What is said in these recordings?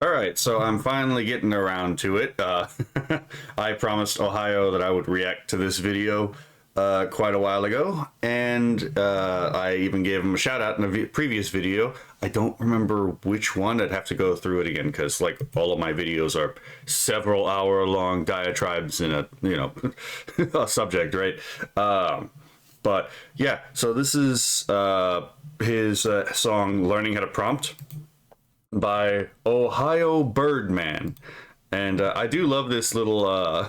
All right, so I'm finally getting around to it. I promised Ohio that I would react to this video quite a while ago, and I even gave him a shout out in a previous video. I don't remember which one. I'd have to go through it again because, like, all of my videos are several hour long diatribes in a a subject, right? But yeah, so this is his song "Learning How to Prompt" by Ohio Birdman, and I do love this little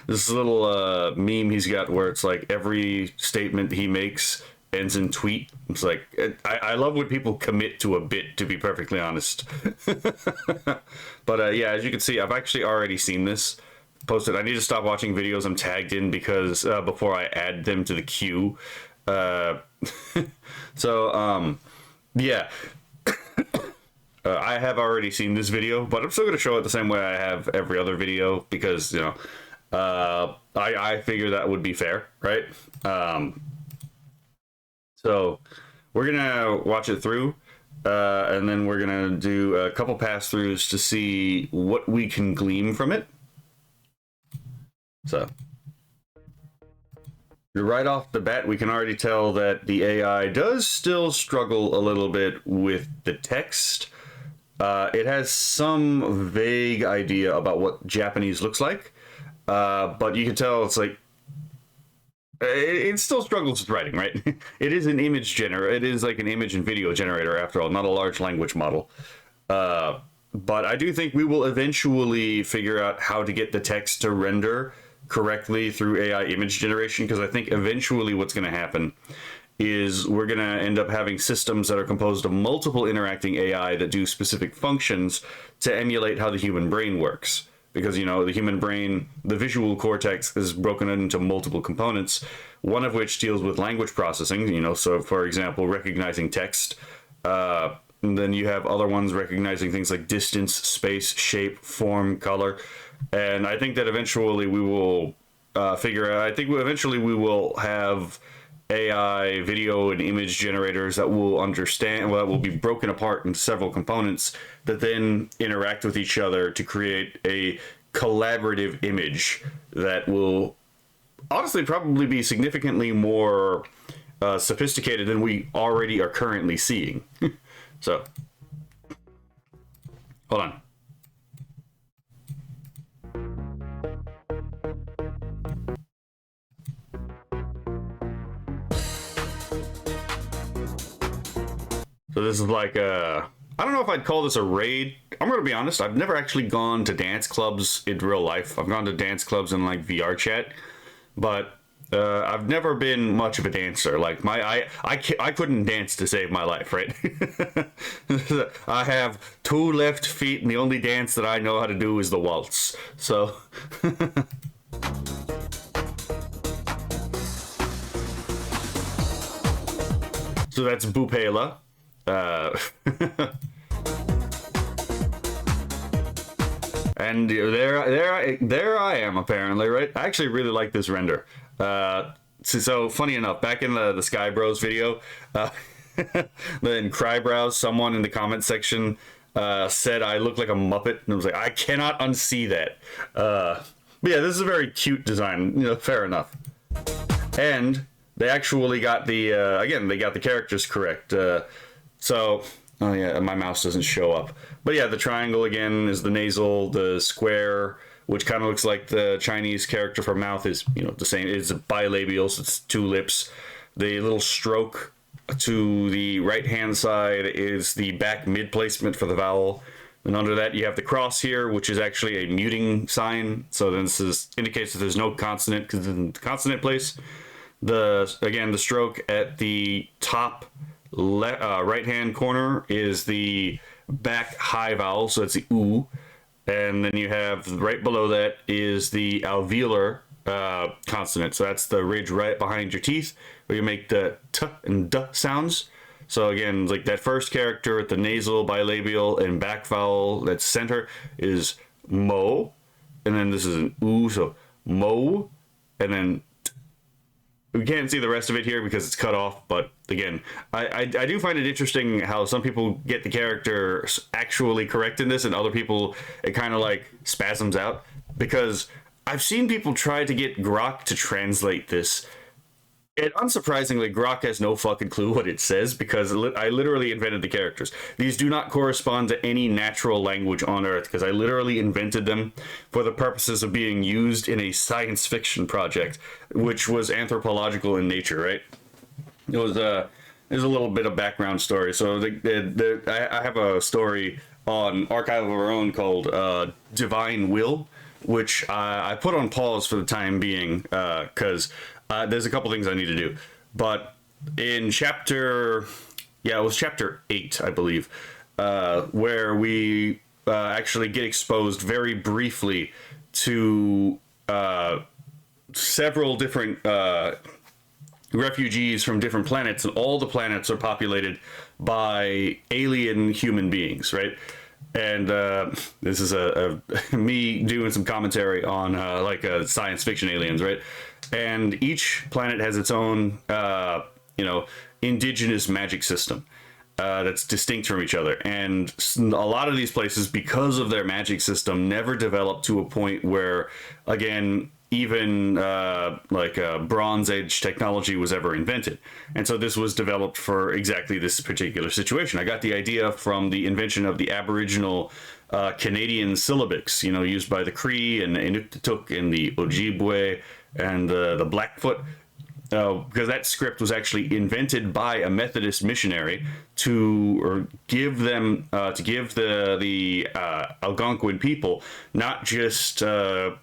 this little meme he's got where it's like every statement he makes ends in tweet. It's like I love when people commit to a bit, to be perfectly honest. But yeah, as you can see, I've actually already seen this posted. I need to stop watching videos I'm tagged in because before I add them to the queue. So yeah. I have already seen this video, but I'm still going to show it the same way I have every other video because, I figure that would be fair, right? So we're going to watch it through, and then we're going to do a couple pass-throughs to see what we can glean from it. So right off the bat, we can already tell that the AI does still struggle a little bit with the text. It has some vague idea about what Japanese looks like, but you can tell it's like it still struggles with writing, right? It is an image generator. It is like an image and video generator after all, not a large language model. But I do think we will eventually figure out how to get the text to render correctly through AI image generation, because I think eventually what's going to happen is we're going to end up having systems that are composed of multiple interacting AI that do specific functions to emulate how the human brain works. Because, the human brain, the visual cortex is broken into multiple components, one of which deals with language processing, so for example, recognizing text. And then you have other ones recognizing things like distance, space, shape, form, color. And I think that eventually we will eventually we will have AI video and image generators that will that will be broken apart into several components that then interact with each other to create a collaborative image that will honestly probably be significantly more sophisticated than we already are currently seeing. So, hold on. So this is like I don't know if I'd call this a raid. I'm going to be honest, I've never actually gone to dance clubs in real life. I've gone to dance clubs in like VR chat, but I've never been much of a dancer. Like I couldn't dance to save my life, right? I have two left feet and the only dance that I know how to do is the waltz. So so that's Bupela. And there I am, apparently, right? I actually really like this render. So funny enough, back in the Sky Bros video, then Crybrows, someone in the comment section said I look like a Muppet, and I was like, I cannot unsee that. But yeah, this is a very cute design. Fair enough. And they actually got the again, they got the characters correct. So, oh yeah, my mouse doesn't show up. But yeah, the triangle again is the nasal, the square, which kind of looks like the Chinese character for mouth is, the same. It's bilabial, so it's two lips. The little stroke to the right-hand side is the back mid placement for the vowel. And under that, you have the cross here, which is actually a muting sign. So then this indicates that there's no consonant because it's in the consonant place. Again, the stroke at the top right-hand corner is the back high vowel, so it's the oo. And then you have right below that is the alveolar consonant. So that's the ridge right behind your teeth where you make the t and d sounds. So again, like that first character at the nasal, bilabial, and back vowel that's center is mo. And then this is an oo, so mo. And then we can't see the rest of it here because it's cut off, but again, I do find it interesting how some people get the character actually correct in this, and other people it kind of like spasms out, because I've seen people try to get Grok to translate this. And unsurprisingly, Grok has no fucking clue what it says, because I literally invented the characters. These do not correspond to any natural language on Earth, because I literally invented them for the purposes of being used in a science fiction project, which was anthropological in nature, right? It was there's a little bit of background story. So I have a story on Archive of Our Own called Divine Will, which I put on pause for the time being, because there's a couple things I need to do. But in chapter, yeah, it was chapter 8, I believe, where we actually get exposed very briefly to several different refugees from different planets, and all the planets are populated by alien human beings, right? And this is me doing some commentary on like science fiction aliens, right? And each planet has its own, indigenous magic system that's distinct from each other. And a lot of these places, because of their magic system, never developed to a point where, again, even Bronze Age technology was ever invented. And so this was developed for exactly this particular situation. I got the idea from the invention of the Aboriginal Canadian syllabics, used by the Cree and the Inuktitut and the Ojibwe and the Blackfoot, because that script was actually invented by a Methodist missionary to give the Algonquin people not just a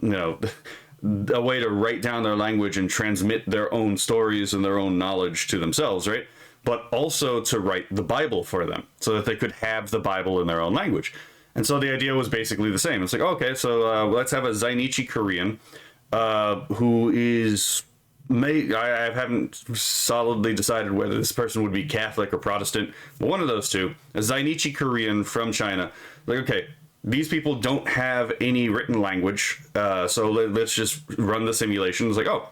way to write down their language and transmit their own stories and their own knowledge to themselves, right? But also to write the Bible for them so that they could have the Bible in their own language. And so the idea was basically the same. It's like, okay, so let's have a Zainichi Korean who is... I haven't solidly decided whether this person would be Catholic or Protestant, but one of those two, a Zainichi Korean from China. Like, okay, these people don't have any written language, so let's just run the simulation. It's like, oh,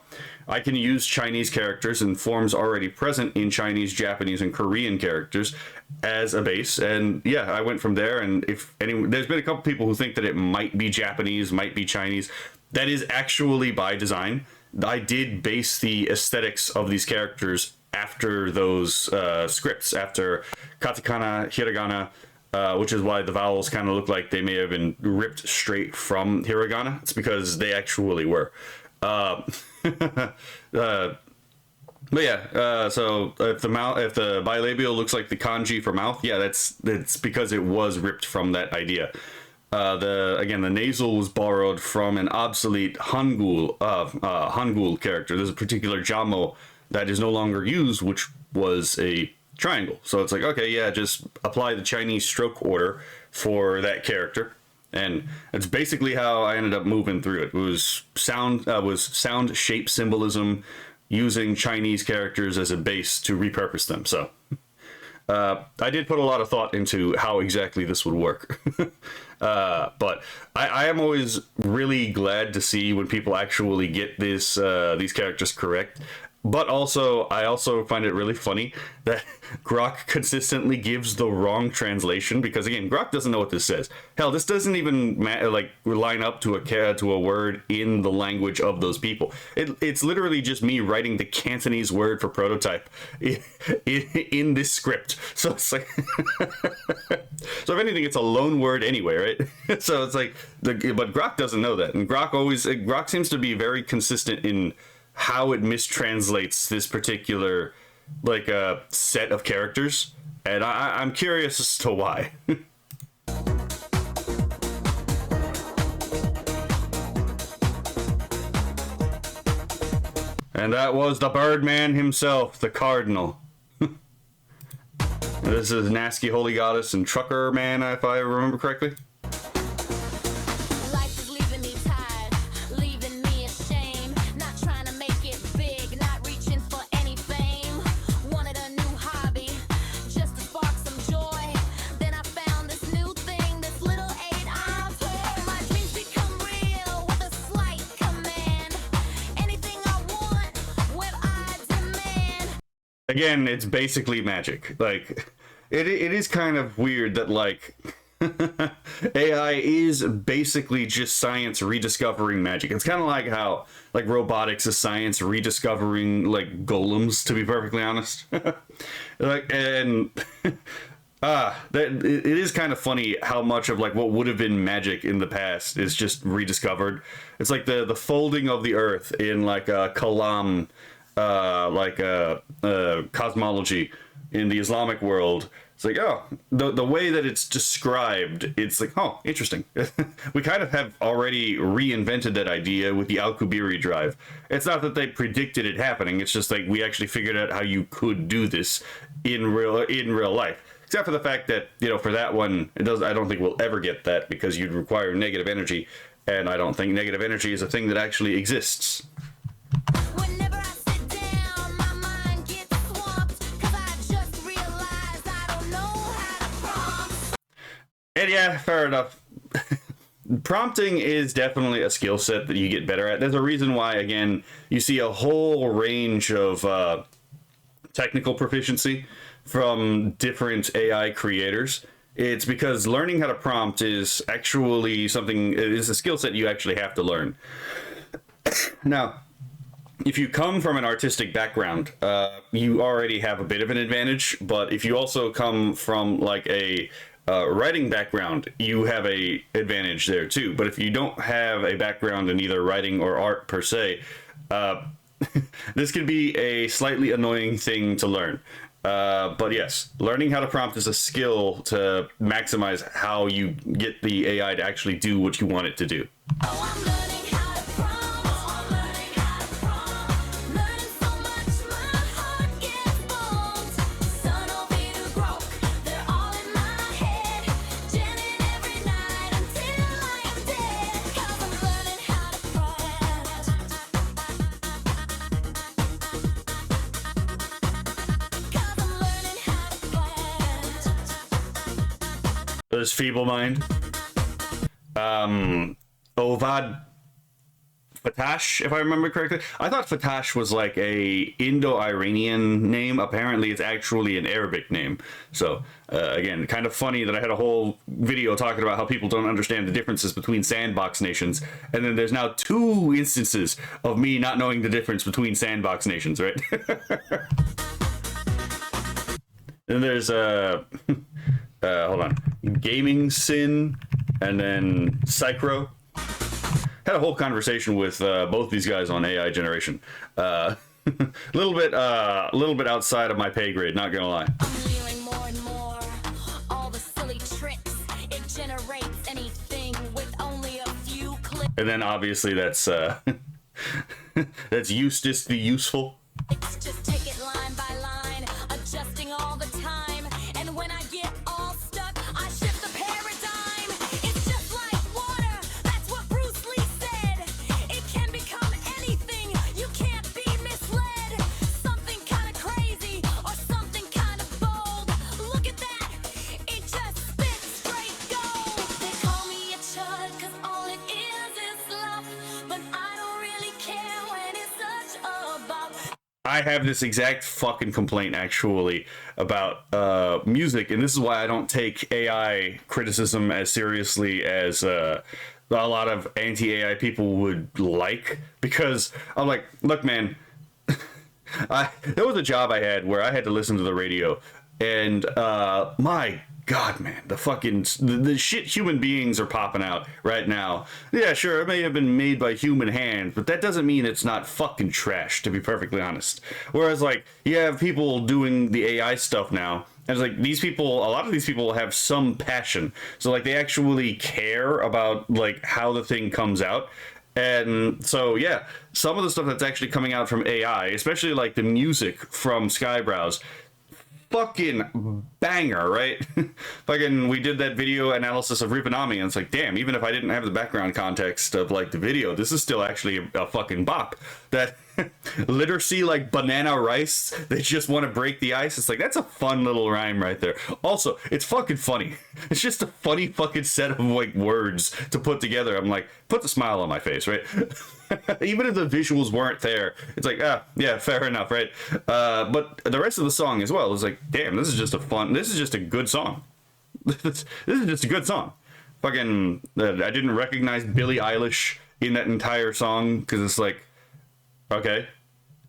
I can use Chinese characters and forms already present in Chinese, Japanese, and Korean characters as a base. And yeah, I went from there. And there's been a couple people who think that it might be Japanese, might be Chinese. That is actually by design. I did base the aesthetics of these characters after those scripts, after katakana, hiragana, which is why the vowels kind of look like they may have been ripped straight from hiragana. It's because they actually were. But yeah, so if the bilabial looks like the kanji for mouth, yeah, that's because it was ripped from that idea. The nasal was borrowed from an obsolete Hangul character. There's a particular jamo that is no longer used, which was a triangle. So it's like, okay, yeah, just apply the Chinese stroke order for that character, and it's basically how I ended up moving through it. It was sound shape symbolism, using Chinese characters as a base to repurpose them. So I did put a lot of thought into how exactly this would work. But I am always really glad to see when people actually get these characters correct. But also, I also find it really funny that Grok consistently gives the wrong translation, because again, Grok doesn't know what this says. Hell, this doesn't even line up to a word in the language of those people. It's literally just me writing the Cantonese word for prototype in this script. So it's like, so if anything, it's a loan word anyway, right? So it's like, but Grok doesn't know that, and Grok seems to be very consistent in how it mistranslates this particular set of characters, and I'm curious as to why. And that was the Birdman himself, the Cardinal. This is Nasky Holy Goddess and Trucker Man, if I remember correctly. again, it's basically magic. Like, it is kind of weird that, like, AI is basically just science rediscovering magic. It's kind of like how, like, robotics is science rediscovering, like, golems, to be perfectly honest. Like, and that it is kind of funny how much of like what would have been magic in the past is just rediscovered. It's like the folding of the earth in like a kalam, cosmology in the Islamic world. It's like, oh, the way that it's described, it's like, oh, interesting. We kind of have already reinvented that idea with the Al-Kubiri drive. It's not that they predicted it happening. It's just like we actually figured out how you could do this in real life. Except for the fact that, you know, for that one, it does. I don't think we'll ever get that because you'd require negative energy, and I don't think negative energy is a thing that actually exists. Whenever I sit down, my mind gets swamped, 'cause I just realized I don't know how to prompt. And yeah, fair enough. Prompting is definitely a skill set that you get better at. There's a reason why, again, you see a whole range of technical proficiency from different AI creators. It's because learning how to prompt is actually something, it is a skill set you actually have to learn. Now, if you come from an artistic background, you already have a bit of an advantage, but if you also come from like a writing background, you have a advantage there too. But if you don't have a background in either writing or art per se, this can be a slightly annoying thing to learn. But yes, learning how to prompt is a skill to maximize how you get the AI to actually do what you want it to do. Oh, I'm learning how to prompt. Oh, I'm learning how to prompt. Learning so much, my heart gets bold. Son of Peter Grok, they're all in my head. Jamming every night until I am dead. 'Cause I'm learning how to prompt. 'Cause I'm learning how to prompt. There's Feeble Mind. Ovad Fatash, if I remember correctly. I thought Fatash was like a Indo-Iranian name. Apparently, it's actually an Arabic name. So, again, kind of funny that I had a whole video talking about how people don't understand the differences between sandbox nations, and then there's now 2 instances of me not knowing the difference between sandbox nations, right? Then there's hold on, Gaming Sin, and then Psychro. Had a whole conversation with both these guys on AI generation. A little bit outside of my pay grade, not gonna lie. I'm feeling more and more. All the silly tricks. It generates anything with only a few clicks. And then obviously that's that's Eustace the Useful. Just take it line by line, adjusting all the time. And when I get all stuck, I shift the paradigm. It's just like water. That's what Bruce Lee said. It can become anything. You can't be misled. Something kind of crazy or something kind of bold. Look at that. It just spits straight gold. They call me a chud 'cause all it is love. But I don't really care when it's such a bop. I have this exact fucking complaint actually about music, and this is why I don't take AI criticism as seriously as a lot of anti-AI people would like, because I'm like, look, man, there was a job I had where I had to listen to the radio, and my God, man, the shit human beings are popping out right now. Yeah, sure, it may have been made by human hands, but that doesn't mean it's not fucking trash, to be perfectly honest. Whereas, like, you have people doing the AI stuff now, and it's like, a lot of these people have some passion. So, like, they actually care about, like, how the thing comes out. And so, yeah, some of the stuff that's actually coming out from AI, especially, like, the music from Skybrowse, fucking banger, right? Fucking, we did that video analysis of Ripanami, and it's like, damn, even if I didn't have the background context of like the video, this is still actually a fucking bop. That literacy like banana rice. They just want to break the ice. It's like, that's a fun little rhyme right there. Also, it's fucking funny. It's just a funny fucking set of like words to put together. I'm like, put the smile on my face, right? Even if the visuals weren't there, it's like, ah, yeah, fair enough, right? But the rest of the song as well is like, damn, this is just a good song. This is just a good song. Fucking, I didn't recognize Billie Eilish in that entire song because it's like, okay,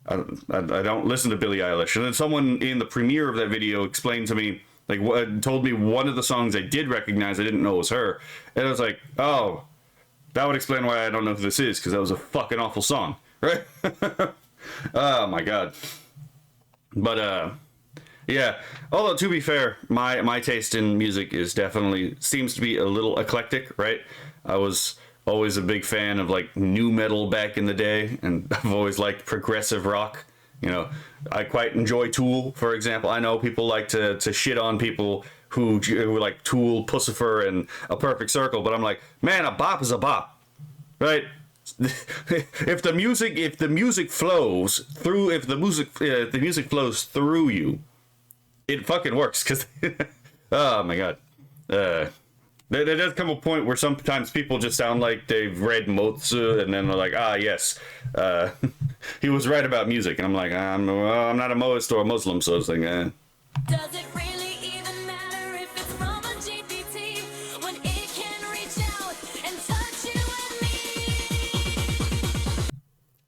I don't listen to Billie Eilish. And then someone in the premiere of that video explained to me, like, told me one of the songs I did recognize, I didn't know was her. And I was like, oh, that would explain why I don't know who this is, because that was a fucking awful song, right? Oh my god. But yeah, although to be fair, my taste in music is definitely seems to be a little eclectic, right? I was always a big fan of like nu metal back in the day, and I've always liked progressive rock. You know, I quite enjoy Tool, for example. I know people like to shit on people who like Tool, Pussifer, and A Perfect Circle, but I'm like, man, a bop is a bop, right? if the music flows through you, it fucking works. Because oh my god, there does come a point where sometimes people just sound like they've read Mozart, and then they're like, ah, yes, he was right about music, and I'm like, I'm not a Moist or a Muslim, so it's like, Does it really even matter if it's from a GPT when it can reach out and touch you and me?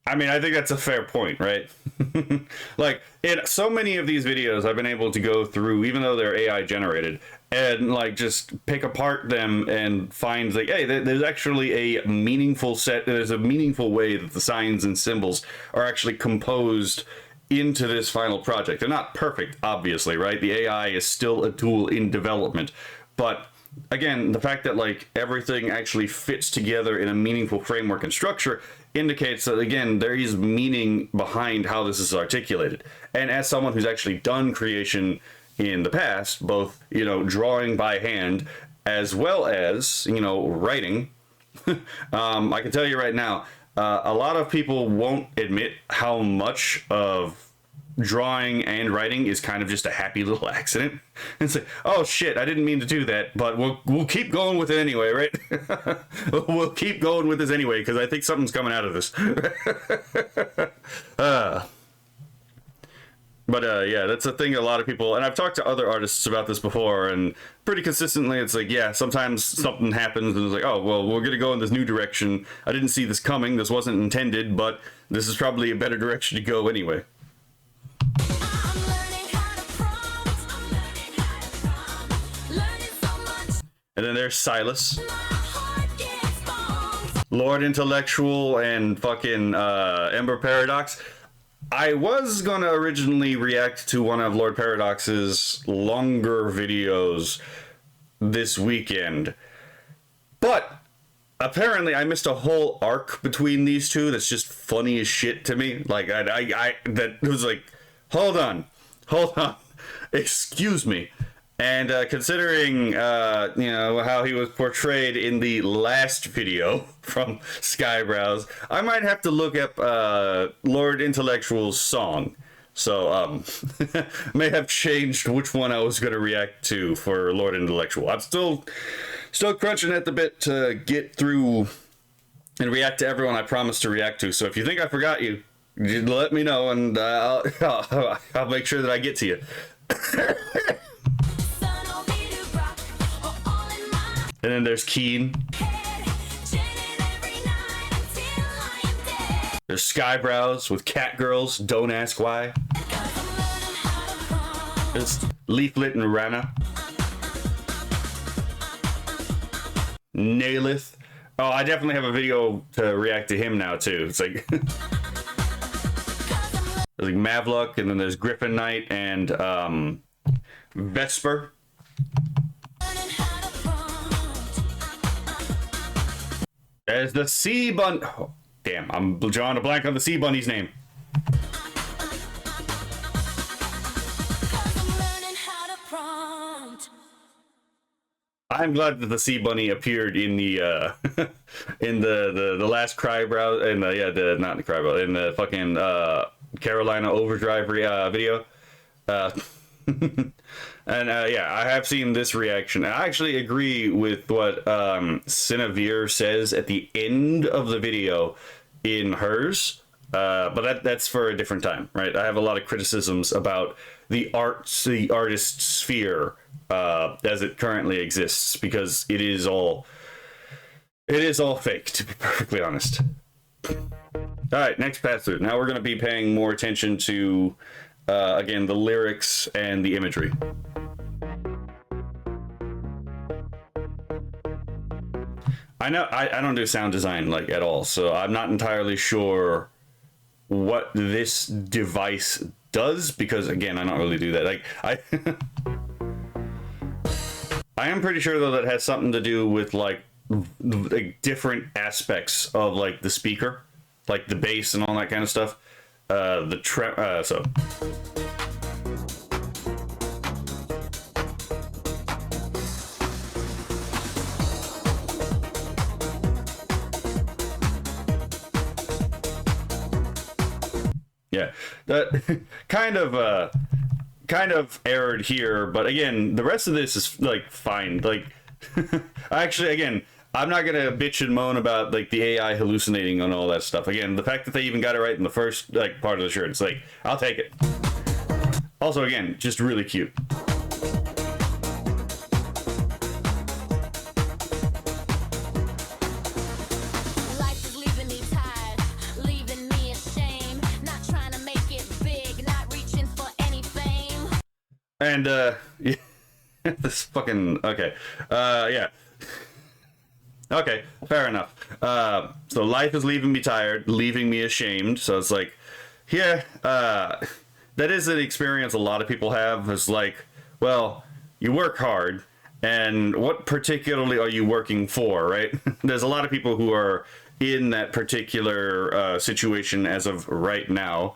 I mean, I think that's a fair point, right? Like, in so many of these videos, I've been able to go through, even though they're AI generated, and like just pick apart them and find like, hey, there's actually a meaningful there's a meaningful way that the signs and symbols are actually composed into this final project. They're not perfect, obviously, right? The AI is still a tool in development, but again, the fact that like everything actually fits together in a meaningful framework and structure indicates that, again, there is meaning behind how this is articulated. And as someone who's actually done creation in the past, both, you know, drawing by hand as well as, you know, writing, I can tell you right now, a lot of people won't admit how much of drawing and writing is kind of just a happy little accident. It's like, oh shit, I didn't mean to do that, but we'll keep going with it anyway, right? We'll keep going with this anyway, because I think something's coming out of this. But yeah, that's a thing a lot of people, and I've talked to other artists about this before, and pretty consistently it's like, yeah, sometimes something happens and it's like, oh, well, we're gonna go in this new direction. I didn't see this coming, this wasn't intended, but this is probably a better direction to go anyway. I'm learning how to prompt. I'm learning how to prompt. Learning so much. And then there's Silas, My heart gets bombed. Lord Intellectual, and fucking Ember Paradox. I was gonna originally react to one of Lord Paradox's longer videos this weekend, but apparently I missed a whole arc between these two that's just funny as shit to me. Like, I that was like, hold on, excuse me. And considering, you know, how he was portrayed in the last video from Skybrows, I might have to look up Lord Intellectual's song. So, may have changed which one I was going to react to for Lord Intellectual. I'm still crunching at the bit to get through and react to everyone I promised to react to. So if you think I forgot you, let me know, and I'll make sure that I get to you. Sun will be to rock, or all in my And then there's Keen. head. Janet every night until I am dead. There's Skybrows with Cat Girls, Don't Ask Why. 'Cause I'm learning how to prompt. There's Leaflet and Rana. Nailith. Oh, I definitely have a video to react to him now, too. It's like, there's like Mavluck, and then there's Griffin Knight and Vesper. Learning how to prompt. There's the Sea Bun. Oh, damn, I'm drawing a blank on the Sea Bunny's name. 'Cause I'm learning how to prompt. I'm glad that the sea bunny appeared in the in the last Crybrow in the the not the Crybrow in the fucking Carolina Overdrive video. Uh, and yeah, I have seen this reaction. I actually agree with what Cinevere says at the end of the video in hers. But that's for a different time, right? I have a lot of criticisms about the artist sphere as it currently exists, because it is all fake, to be perfectly honest. All right, next pass through. Now we're going to be paying more attention to again, the lyrics and the imagery. I know I don't do sound design like at all, so I'm not entirely sure what this device does, because again, I don't really do that. Like I am pretty sure though that has something to do with like different aspects of like the speaker, like the bass and all that kind of stuff. So yeah, that kind of erred here, but again, the rest of this is like fine. Like actually, again, I'm not gonna bitch and moan about like the AI hallucinating and all that stuff. Again, the fact that they even got it right in the first like part of the shirt, it's like, I'll take it. Also, again, just really cute. Life is leaving me tired, leaving me ashamed. Not trying to make it big, not reaching for any fame. And yeah, this fucking okay. Yeah. Okay, fair enough. So life is leaving me tired, leaving me ashamed. So it's like, yeah, that is an experience a lot of people have. It's like, well, you work hard, and what particularly are you working for, right? There's a lot of people who are in that particular situation as of right now,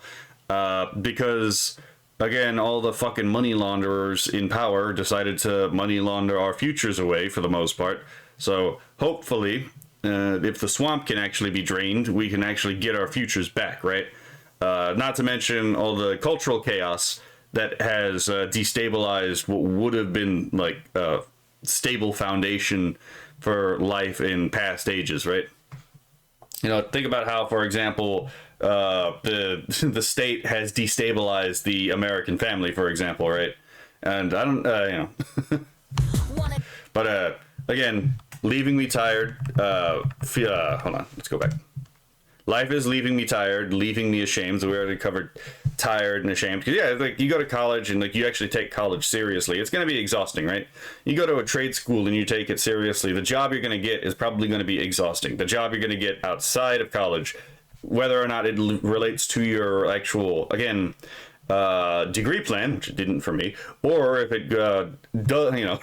because, again, all the fucking money launderers in power decided to money launder our futures away for the most part. So hopefully, if the swamp can actually be drained, we can actually get our futures back, right? Not to mention all the cultural chaos that has destabilized what would have been like a stable foundation for life in past ages, right? You know, think about how, for example, the state has destabilized the American family, for example, right? And I don't, you know, but again, leaving me tired. Hold on, let's go back. Life is leaving me tired, leaving me ashamed. So we already covered tired and ashamed. Because yeah, like you go to college and like you actually take college seriously, it's going to be exhausting, right? You go to a trade school and you take it seriously, the job you're going to get is probably going to be exhausting. The job you're going to get outside of college, whether or not it relates to your actual, again, degree plan, which it didn't for me, or if it does, you know,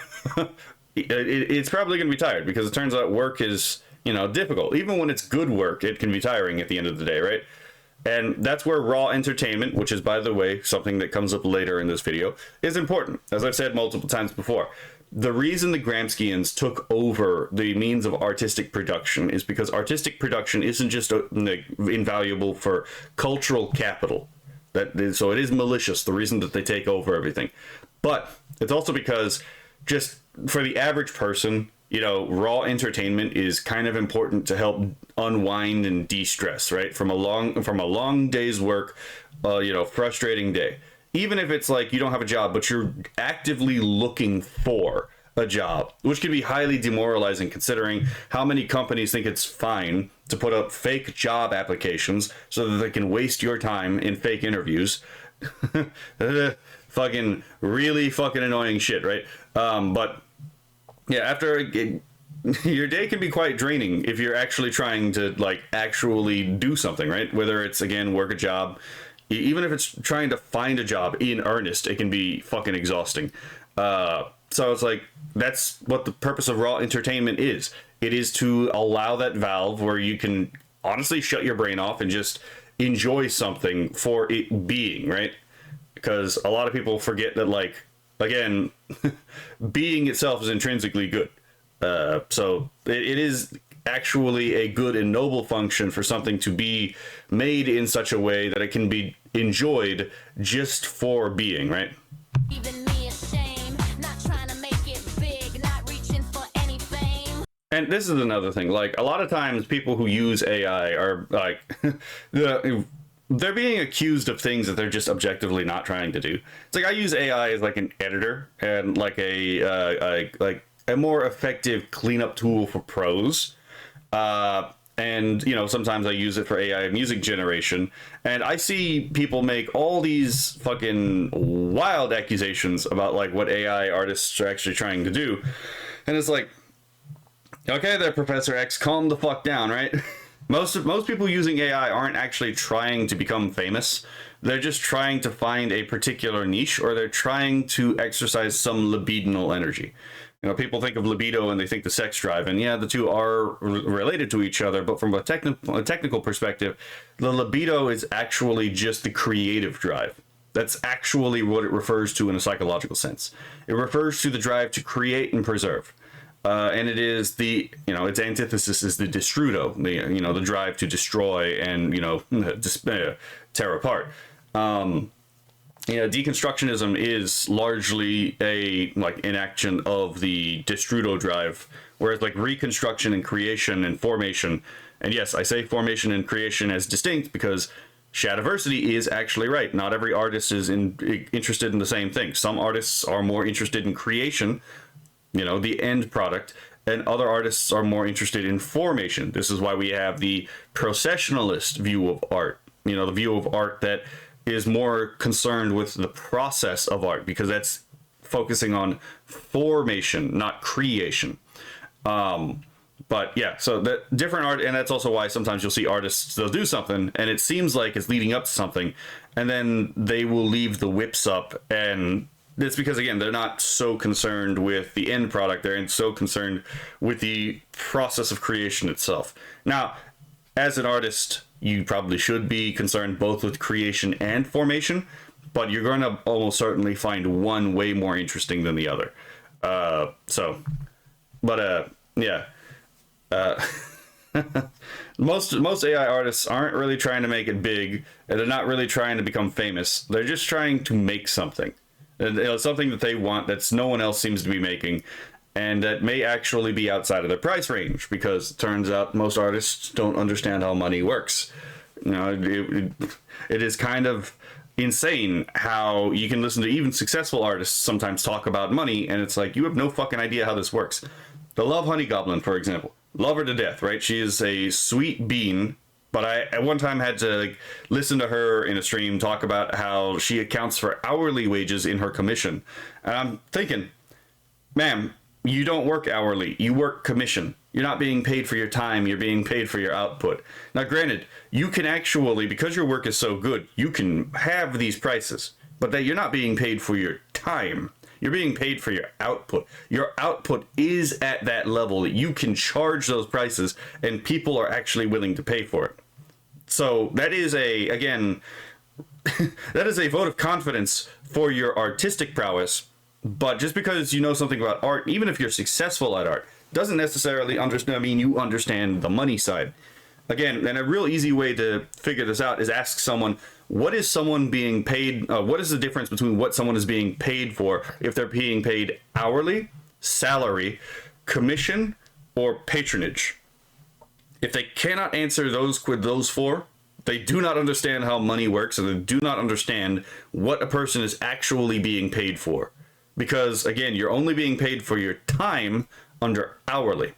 it's probably going to be tired, because it turns out work is, you know, difficult. Even when it's good work, it can be tiring at the end of the day, right? And that's where raw entertainment, which is, by the way, something that comes up later in this video, is important. As I've said multiple times before, the reason the Gramscians took over the means of artistic production is because artistic production isn't just invaluable for cultural capital. So it is malicious, the reason that they take over everything. But it's also because just for the average person, you know, raw entertainment is kind of important to help unwind and de-stress, right? From a long day's work, you know, frustrating day. Even if it's like you don't have a job, but you're actively looking for a job, which can be highly demoralizing considering how many companies think it's fine to put up fake job applications so that they can waste your time in fake interviews. Fucking really fucking annoying shit, right? But yeah, after your day can be quite draining if you're actually trying to like actually do something, right? Whether it's, again, work a job, even if it's trying to find a job in earnest, it can be fucking exhausting. So it's like, that's what the purpose of raw entertainment is. It is to allow that valve where you can honestly shut your brain off and just enjoy something for it being, right? Because a lot of people forget that, like, again, being itself is intrinsically good. So it is actually a good and noble function for something to be made in such a way that it can be enjoyed just for being, right? Even me ashamed, not trying to make it big, not reaching for any fame. And this is another thing. Like, a lot of times people who use AI are like, they're being accused of things that they're just objectively not trying to do. It's like I use AI as like an editor and like a more effective cleanup tool for prose. And you know, sometimes I use it for AI music generation, and I see people make all these fucking wild accusations about like what AI artists are actually trying to do, and it's like, okay, there, Professor X, calm the fuck down, right? Most people using AI aren't actually trying to become famous. They're just trying to find a particular niche, or they're trying to exercise some libidinal energy. You know, people think of libido and they think the sex drive, and yeah, the two are related to each other, but from a technical perspective, the libido is actually just the creative drive. That's actually what it refers to in a psychological sense. It refers to the drive to create and preserve. And it is the, you know, its antithesis is the destrudo, the, you know, the drive to destroy and, you know, tear apart. Yeah, deconstructionism is largely a like inaction of the destrudo drive, whereas like reconstruction and creation and formation, and yes, I say formation and creation as distinct because Shadiversity is actually right. Not every artist is interested in the same thing. Some artists are more interested in creation, you know, the end product, and other artists are more interested in formation. This is why we have the processionalist view of art, you know, the view of art that is more concerned with the process of art, because that's focusing on formation, not creation. But yeah, so that different art, and that's also why sometimes you'll see artists, they'll do something and it seems like it's leading up to something, and then they will leave the whips up, and it's because, again, they're not so concerned with the end product, they're so concerned with the process of creation itself. Now, as an artist, you probably should be concerned both with creation and formation, but you're going to almost certainly find one way more interesting than the other. Yeah. Most AI artists aren't really trying to make it big, and they're not really trying to become famous. They're just trying to make something. And, you know, something that they want that's no one else seems to be making, and that may actually be outside of their price range, because it turns out most artists don't understand how money works. You know, it is kind of insane how you can listen to even successful artists sometimes talk about money, and it's like, you have no fucking idea how this works. The Love Honey Goblin, for example. Love her to death, right? She is a sweet bean, but I at one time had to like listen to her in a stream talk about how she accounts for hourly wages in her commission. And I'm thinking, ma'am, you don't work hourly, you work commission. You're not being paid for your time, you're being paid for your output. Now, granted, you can actually, because your work is so good, you can have these prices, but that you're not being paid for your time. You're being paid for your output. Your output is at that level that you can charge those prices, and people are actually willing to pay for it. So that is again, that is a vote of confidence for your artistic prowess. But just because you know something about art, even if you're successful at art, doesn't necessarily mean you understand the money side. Again, and a real easy way to figure this out is ask someone, what is someone being paid? What is the difference between what someone is being paid for if they're being paid hourly, salary, commission, or patronage? If they cannot answer those four, they do not understand how money works, and they do not understand what a person is actually being paid for. Because, again, you're only being paid for your time under hourly.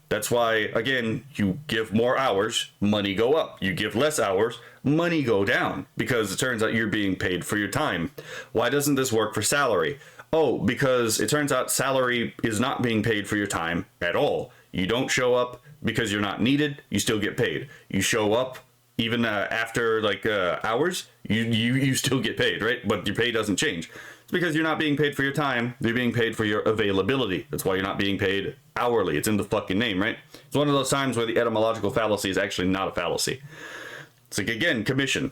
That's why, again, you give more hours, money go up. You give less hours, money go down, because it turns out you're being paid for your time. Why doesn't this work for salary? Oh, because it turns out salary is not being paid for your time at all. You don't show up because you're not needed, you still get paid. You show up even after like hours, you still get paid, right? But your pay doesn't change. It's because you're not being paid for your time, you're being paid for your availability. That's why you're not being paid hourly. It's in the fucking name, right? It's one of those times where the etymological fallacy is actually not a fallacy. It's like, again, commission.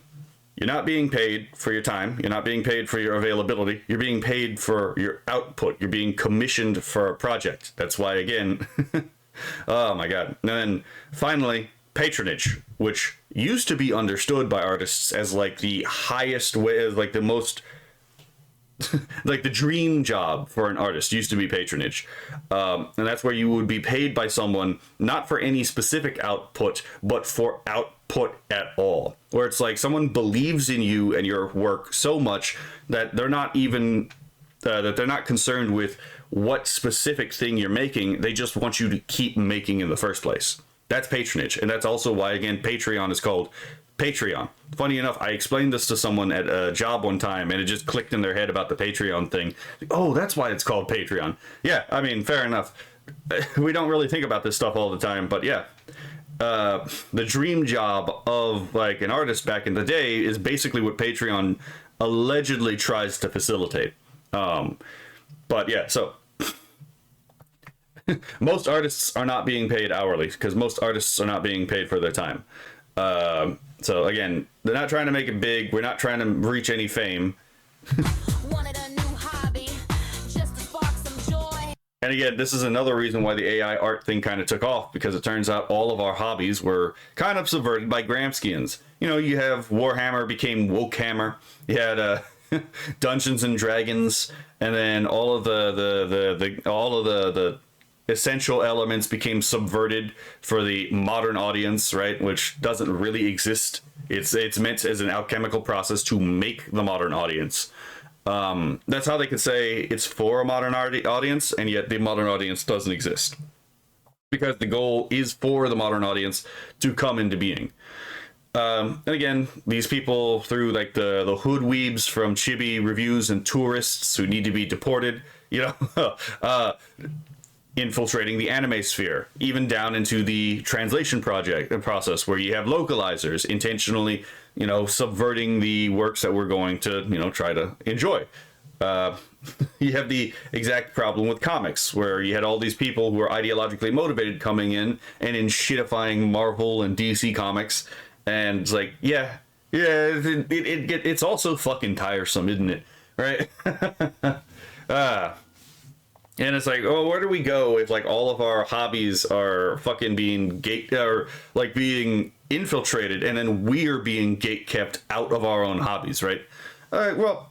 You're not being paid for your time. You're not being paid for your availability. You're being paid for your output. You're being commissioned for a project. That's why, again, oh my God. And then finally, patronage, which used to be understood by artists as like the highest way, as like the most, like the dream job for an artist used to be patronage. And that's where you would be paid by someone, not for any specific output, but for output at all. Where it's like someone believes in you and your work so much that they're not even, that they're not concerned with what specific thing you're making. They just want you to keep making in the first place. That's patronage. And that's also why, again, Patreon is called Patreon. Funny enough, I explained this to someone at a job one time and it just clicked in their head about the Patreon thing. Oh, that's why it's called Patreon. Yeah, I mean, fair enough. We don't really think about this stuff all the time, but yeah. The dream job of like an artist back in the day is basically what Patreon allegedly tries to facilitate. But yeah, so most artists are not being paid hourly because most artists are not being paid for their time. So again, they're not trying to make it big. We're not trying to reach any fame. Wanted a new hobby just to spark some joy. And again, this is another reason why the AI art thing kind of took off, because it turns out all of our hobbies were kind of subverted by Gramscians. You know, you have Warhammer became Wokehammer. You had Dungeons and Dragons, and then all of the essential elements became subverted for the modern audience, right? Which doesn't really exist. It's meant as an alchemical process to make the modern audience. That's how they could say it's for a modern audience, and yet the modern audience doesn't exist. Because the goal is for the modern audience to come into being. And again, these people, through like the hoodweebs from chibi reviews and tourists who need to be deported, you know, infiltrating the anime sphere, even down into the translation process where you have localizers intentionally, you know, subverting the works that we're going to, you know, try to enjoy. You have the exact problem with comics, where you had all these people who are ideologically motivated coming in and shitifying Marvel and DC comics, and it's like, it's also fucking tiresome, isn't it? Right? And it's like, oh, where do we go if like all of our hobbies are fucking being being infiltrated, and then we're being gate kept out of our own hobbies, right? All right, well,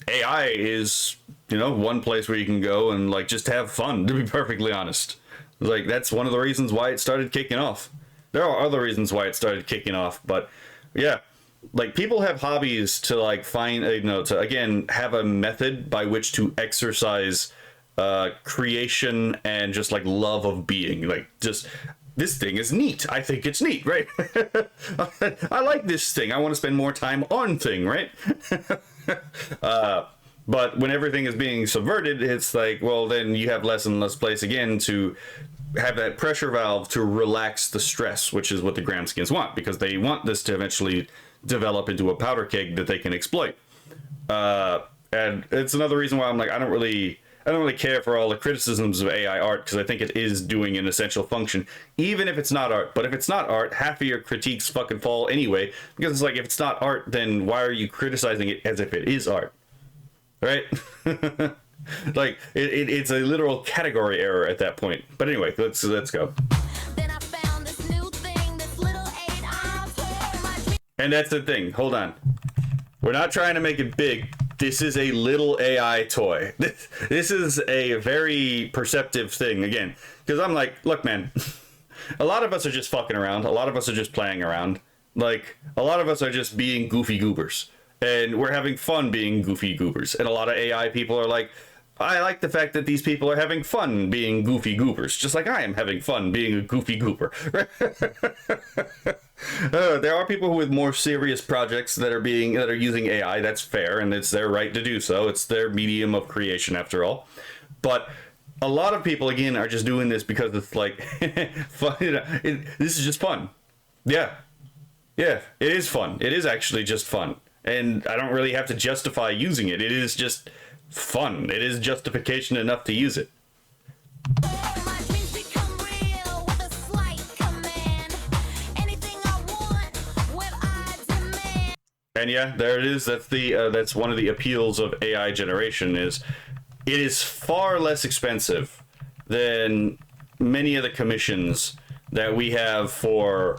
AI is, you know, one place where you can go and like just have fun, to be perfectly honest. Like, that's one of the reasons why it started kicking off. There are other reasons why it started kicking off, but yeah, like people have hobbies to like find, you know, to again have a method by which to exercise creation and just like love of being. Like, just, this thing is neat, I think it's neat, right? I like this thing, I want to spend more time on thing, right? But when everything is being subverted, it's like, well, then you have less and less place again to have that pressure valve to relax the stress, which is what the Gramscians want, because they want this to eventually develop into a powder keg that they can exploit. And it's another reason why I'm like, I don't really care for all the criticisms of AI art, because I think it is doing an essential function, even if it's not art. But if it's not art, half of your critiques fucking fall anyway, because it's like, if it's not art, then why are you criticizing it as if it is art? Right? Like, it's a literal category error at that point. But anyway, let's go. Then I found this new thing, this little AI toy. And that's the thing. Hold on. We're not trying to make it big. This is a little AI toy. This is a very perceptive thing, again. Because I'm like, look, man, a lot of us are just fucking around. A lot of us are just playing around. Like, a lot of us are just being goofy goobers. And we're having fun being goofy goobers. And a lot of AI people are like, I like the fact that these people are having fun being goofy goobers, just like I am having fun being a goofy goober. There are people with more serious projects that are using AI. That's fair, and it's their right to do so. It's their medium of creation, after all. But a lot of people, again, are just doing this because it's like fun. You know, this is just fun. Yeah, it is fun. It is actually just fun, and I don't really have to justify using it. It is just fun. It is justification enough to use it. My dreams become real with a slight command. Anything I want, what I demand. And yeah, there it is. That's the that's one of the appeals of AI generation is it is far less expensive than many of the commissions that we have for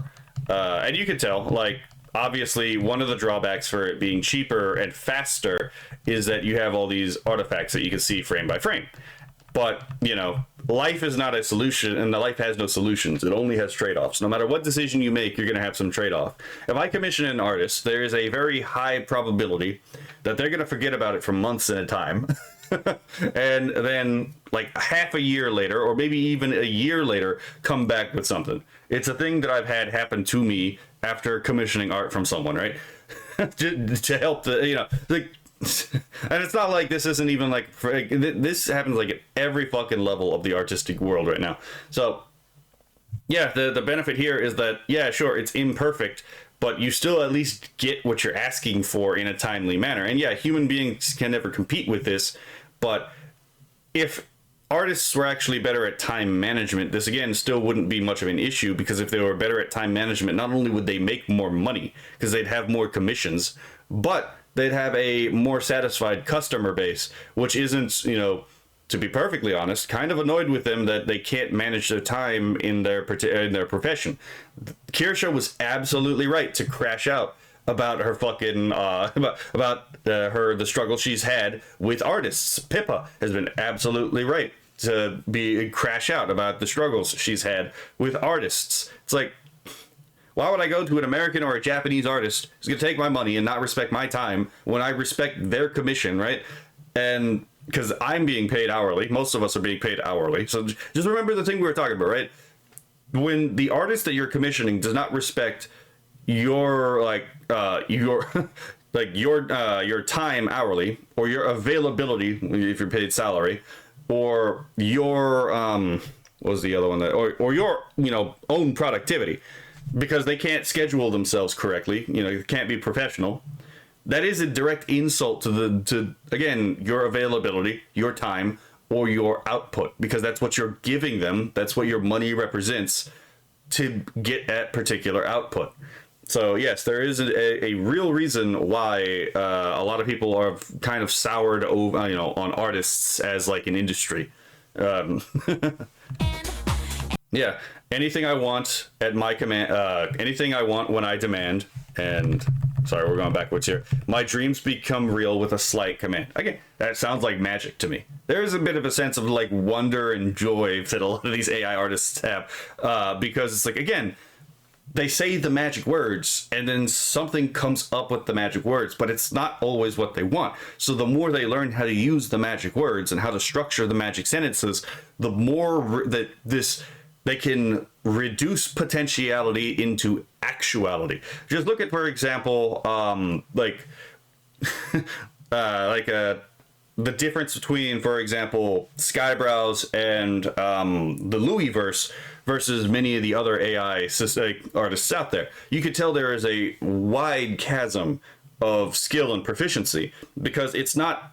and you can tell, like, obviously one of the drawbacks for it being cheaper and faster is that you have all these artifacts that you can see frame by frame. But, you know, life is not a solution, and the life has no solutions. It only has trade-offs. No matter what decision you make, you're going to have some trade-off. If I commission an artist, there is a very high probability that they're going to forget about it for months at a time. And then, like, half a year later, or maybe even a year later, come back with something. It's a thing that I've had happen to me after commissioning art from someone, right? to help the, you know, the... And it's not like this isn't even like this happens like at every fucking level of the artistic world right now. So yeah, the benefit here is that, yeah, sure, it's imperfect, but you still at least get what you're asking for in a timely manner. And yeah, human beings can never compete with this, but if artists were actually better at time management, this again still wouldn't be much of an issue, because if they were better at time management, not only would they make more money because they'd have more commissions, but they'd have a more satisfied customer base, which isn't, you know, to be perfectly honest, kind of annoyed with them that they can't manage their time in their profession. Kirsha was absolutely right to crash out about her fucking the struggle she's had with artists. Pippa has been absolutely right to be crash out about the struggles she's had with artists. It's like, why would I go to an American or a Japanese artist who's going to take my money and not respect my time when I respect their commission, right? And because I'm being paid hourly, most of us are being paid hourly. So just remember the thing we were talking about, right? When the artist that you're commissioning does not respect your your your time hourly, or your availability if you're paid salary, or your what was the other one that, or your, you know, own productivity, because they can't schedule themselves correctly, you know, you can't be professional. That is a direct insult to again, your availability, your time, or your output, because that's what you're giving them. That's what your money represents to get at particular output. So yes, there is a real reason why a lot of people are kind of soured over, you know, on artists as like an industry. Yeah, anything I want at my command, anything I want when I demand, and sorry, we're going backwards here. My dreams become real with a slight command. Again, that sounds like magic to me. There's a bit of a sense of like wonder and joy that a lot of these AI artists have, because it's like, again, they say the magic words and then something comes up with the magic words, but it's not always what they want. So the more they learn how to use the magic words and how to structure the magic sentences, the more that they can reduce potentiality into actuality. Just look at, for example, the difference between, for example, Skybrows and the Louisverse versus many of the other AI artists out there. You could tell there is a wide chasm of skill and proficiency, because it's not,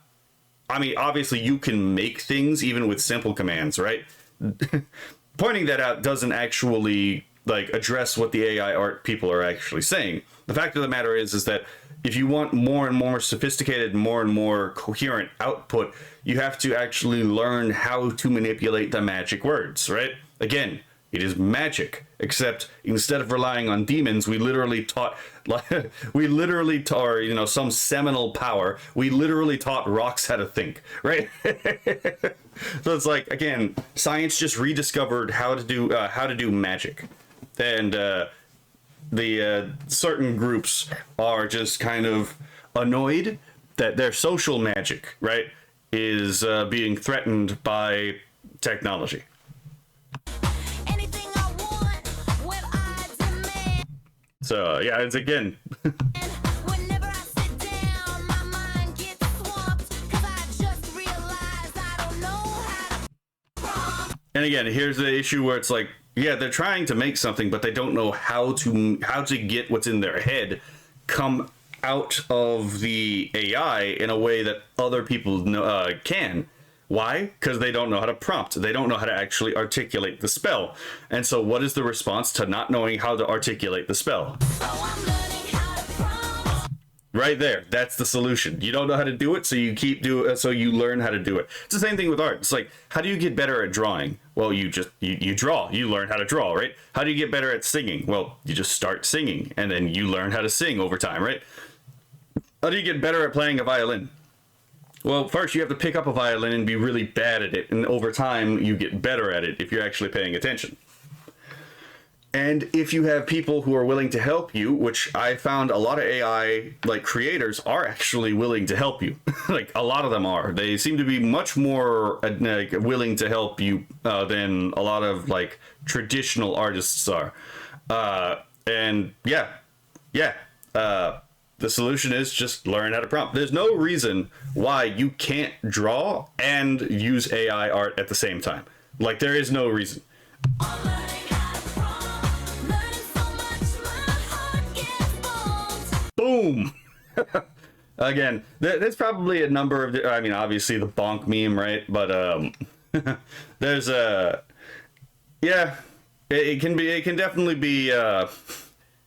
I mean, obviously you can make things even with simple commands, right? Pointing that out doesn't actually like address what the AI art people are actually saying. The fact of the matter is that if you want more and more sophisticated, more and more coherent output, you have to actually learn how to manipulate the magic words, right? Again, it is magic, except instead of relying on demons, we literally taught, you know, some seminal power. We literally taught rocks how to think, right? So it's like, again, science just rediscovered how to do magic, and the certain groups are just kind of annoyed that their social magic, right, is being threatened by technology. Anything I want, what I demand. So yeah, it's again. Whenever I sit down, my mind gets swamped, 'cause I just realized I don't know how to prompt. And again, here's the issue where it's like, yeah, they're trying to make something, but they don't know how to get what's in their head come out of the AI in a way that other people can. Why? Because they don't know how to prompt. They don't know how to actually articulate the spell. And so what is the response to not knowing how to articulate the spell? So I'm learning how to prompt. Right there. That's the solution. You don't know how to do it, so you keep doing. So you learn how to do it. It's the same thing with art. It's like, how do you get better at drawing? Well, you draw. You learn how to draw, right? How do you get better at singing? Well, you just start singing, and then you learn how to sing over time, right? How do you get better at playing a violin? Well, first you have to pick up a violin and be really bad at it, and over time you get better at it if you're actually paying attention. And if you have people who are willing to help you, which I found a lot of AI like creators are actually willing to help you. Like a lot of them are. They seem to be much more like, willing to help you than a lot of like traditional artists are. And yeah. The solution is just learn how to prompt. There's no reason why you can't draw and use AI art at the same time. Like there is no reason. Boom. Again, there's probably a number of, I mean, obviously the bonk meme, right? But there's a, yeah, it can definitely be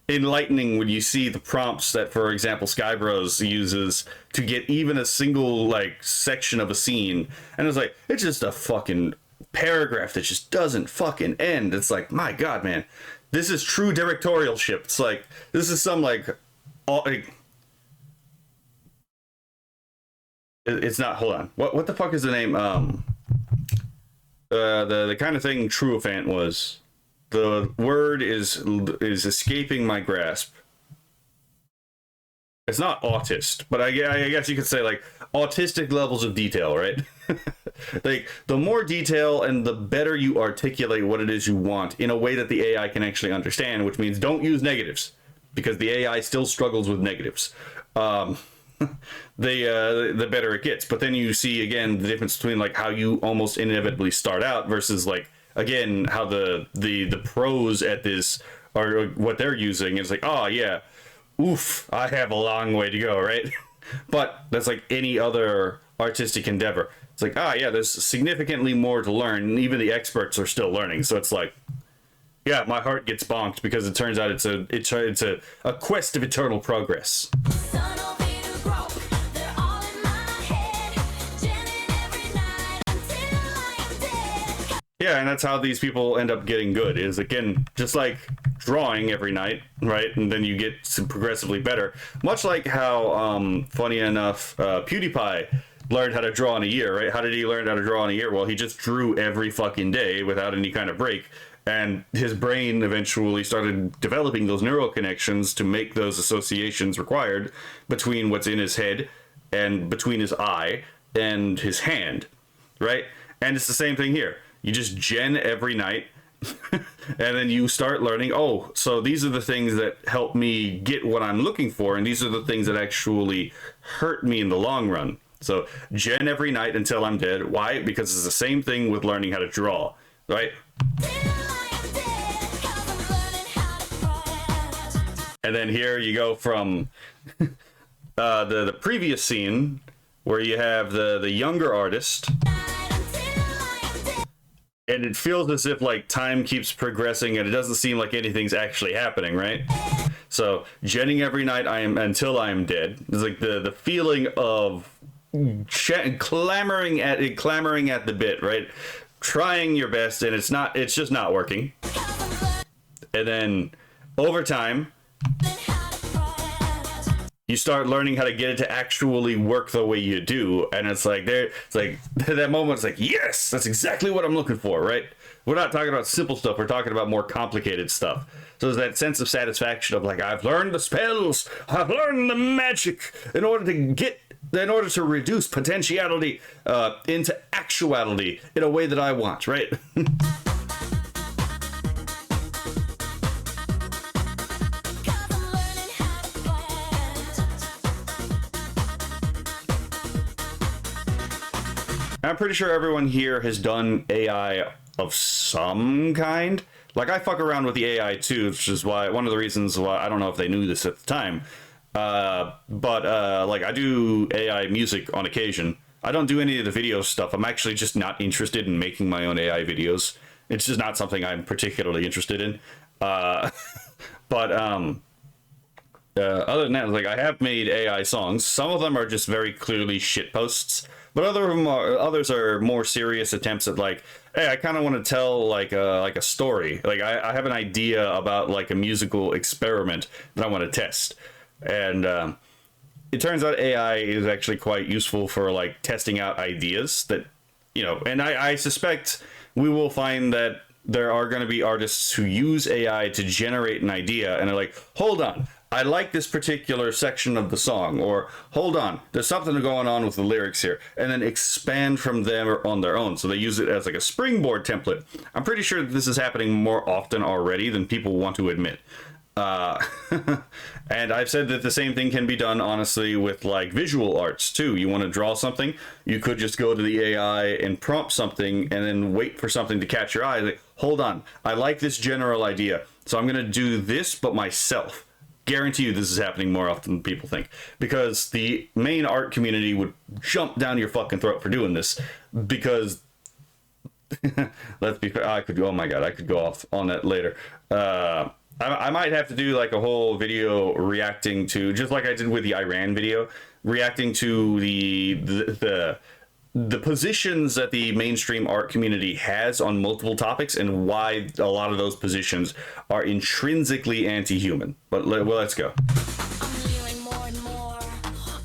enlightening when you see the prompts that, for example, Skybros uses to get even a single like section of a scene, and it's like it's just a fucking paragraph that just doesn't fucking end. It's like, my God, man, this is true directorialship. It's like this is some like it's not, hold on, what the fuck is the name, the kind of thing Truefant was, the word is escaping my grasp. It's not autist, but I guess you could say like autistic levels of detail, right? Like the more detail and the better you articulate what it is you want in a way that the AI can actually understand, which means don't use negatives, because the AI still struggles with negatives. The better it gets. But then you see again the difference between like how you almost inevitably start out versus like again how the pros at this are what they're using is like, oh yeah, oof, I have a long way to go, right? But that's like any other artistic endeavor. It's like, yeah, there's significantly more to learn, and even the experts are still learning. So it's like, yeah, my heart gets bonked because it turns out it's a quest of eternal progress. Yeah, and that's how these people end up getting good, is again just like drawing every night, right? And then you get progressively better. Much like how, funny enough, PewDiePie learned how to draw in a year, right? How did he learn how to draw in a year? Well, he just drew every fucking day without any kind of break. And his brain eventually started developing those neural connections to make those associations required between what's in his head and between his eye and his hand, right? And it's the same thing here. You just gen every night, and then you start learning, oh, so these are the things that help me get what I'm looking for, and these are the things that actually hurt me in the long run. So gen every night until I'm dead. Why? Because it's the same thing with learning how to draw, right? And then here you go from the previous scene where you have the younger artist, and it feels as if like time keeps progressing and it doesn't seem like anything's actually happening, right? So genning every night until I am dead. It's like the feeling of clamoring at the bit, right? Trying your best, and it's just not working. And then over time you start learning how to get it to actually work the way you do, and it's like that moment, it's like, yes, that's exactly what I'm looking for, right? We're not talking about simple stuff, we're talking about more complicated stuff. So there's that sense of satisfaction of like, I've learned the spells, I've learned the magic in order to reduce potentiality into actuality in a way that I want, right? I'm pretty sure everyone here has done AI of some kind. Like, I fuck around with the AI too, which is why one of the reasons why I don't know if they knew this at the time. But like, I do AI music on occasion. I don't do any of the video stuff. I'm actually just not interested in making my own AI videos. It's just not something I'm particularly interested in. But other than that, like I have made AI songs. Some of them are just very clearly shit posts, but others are more serious attempts at like, hey, I kind of want to tell like a story. Like I have an idea about like a musical experiment that I want to test, and it turns out AI is actually quite useful for like testing out ideas that, you know, and I suspect we will find that there are going to be artists who use AI to generate an idea and are like, hold on, I like this particular section of the song, or hold on, there's something going on with the lyrics here, and then expand from them on their own. So they use it as like a springboard template. I'm pretty sure that this is happening more often already than people want to admit. And I've said that the same thing can be done honestly with like visual arts too. You want to draw something, you could just go to the AI and prompt something and then wait for something to catch your eye. Like, hold on, I like this general idea, so I'm gonna do this but myself. Guarantee you this is happening more often than people think, because the main art community would jump down your fucking throat for doing this, because let's be fair, I could go, oh my god, I could go off on that later. I might have to do like a whole video reacting to, just like I did with the Iran video, reacting to the positions that the mainstream art community has on multiple topics and why a lot of those positions are intrinsically anti-human. But let's go. I'm leering more and more,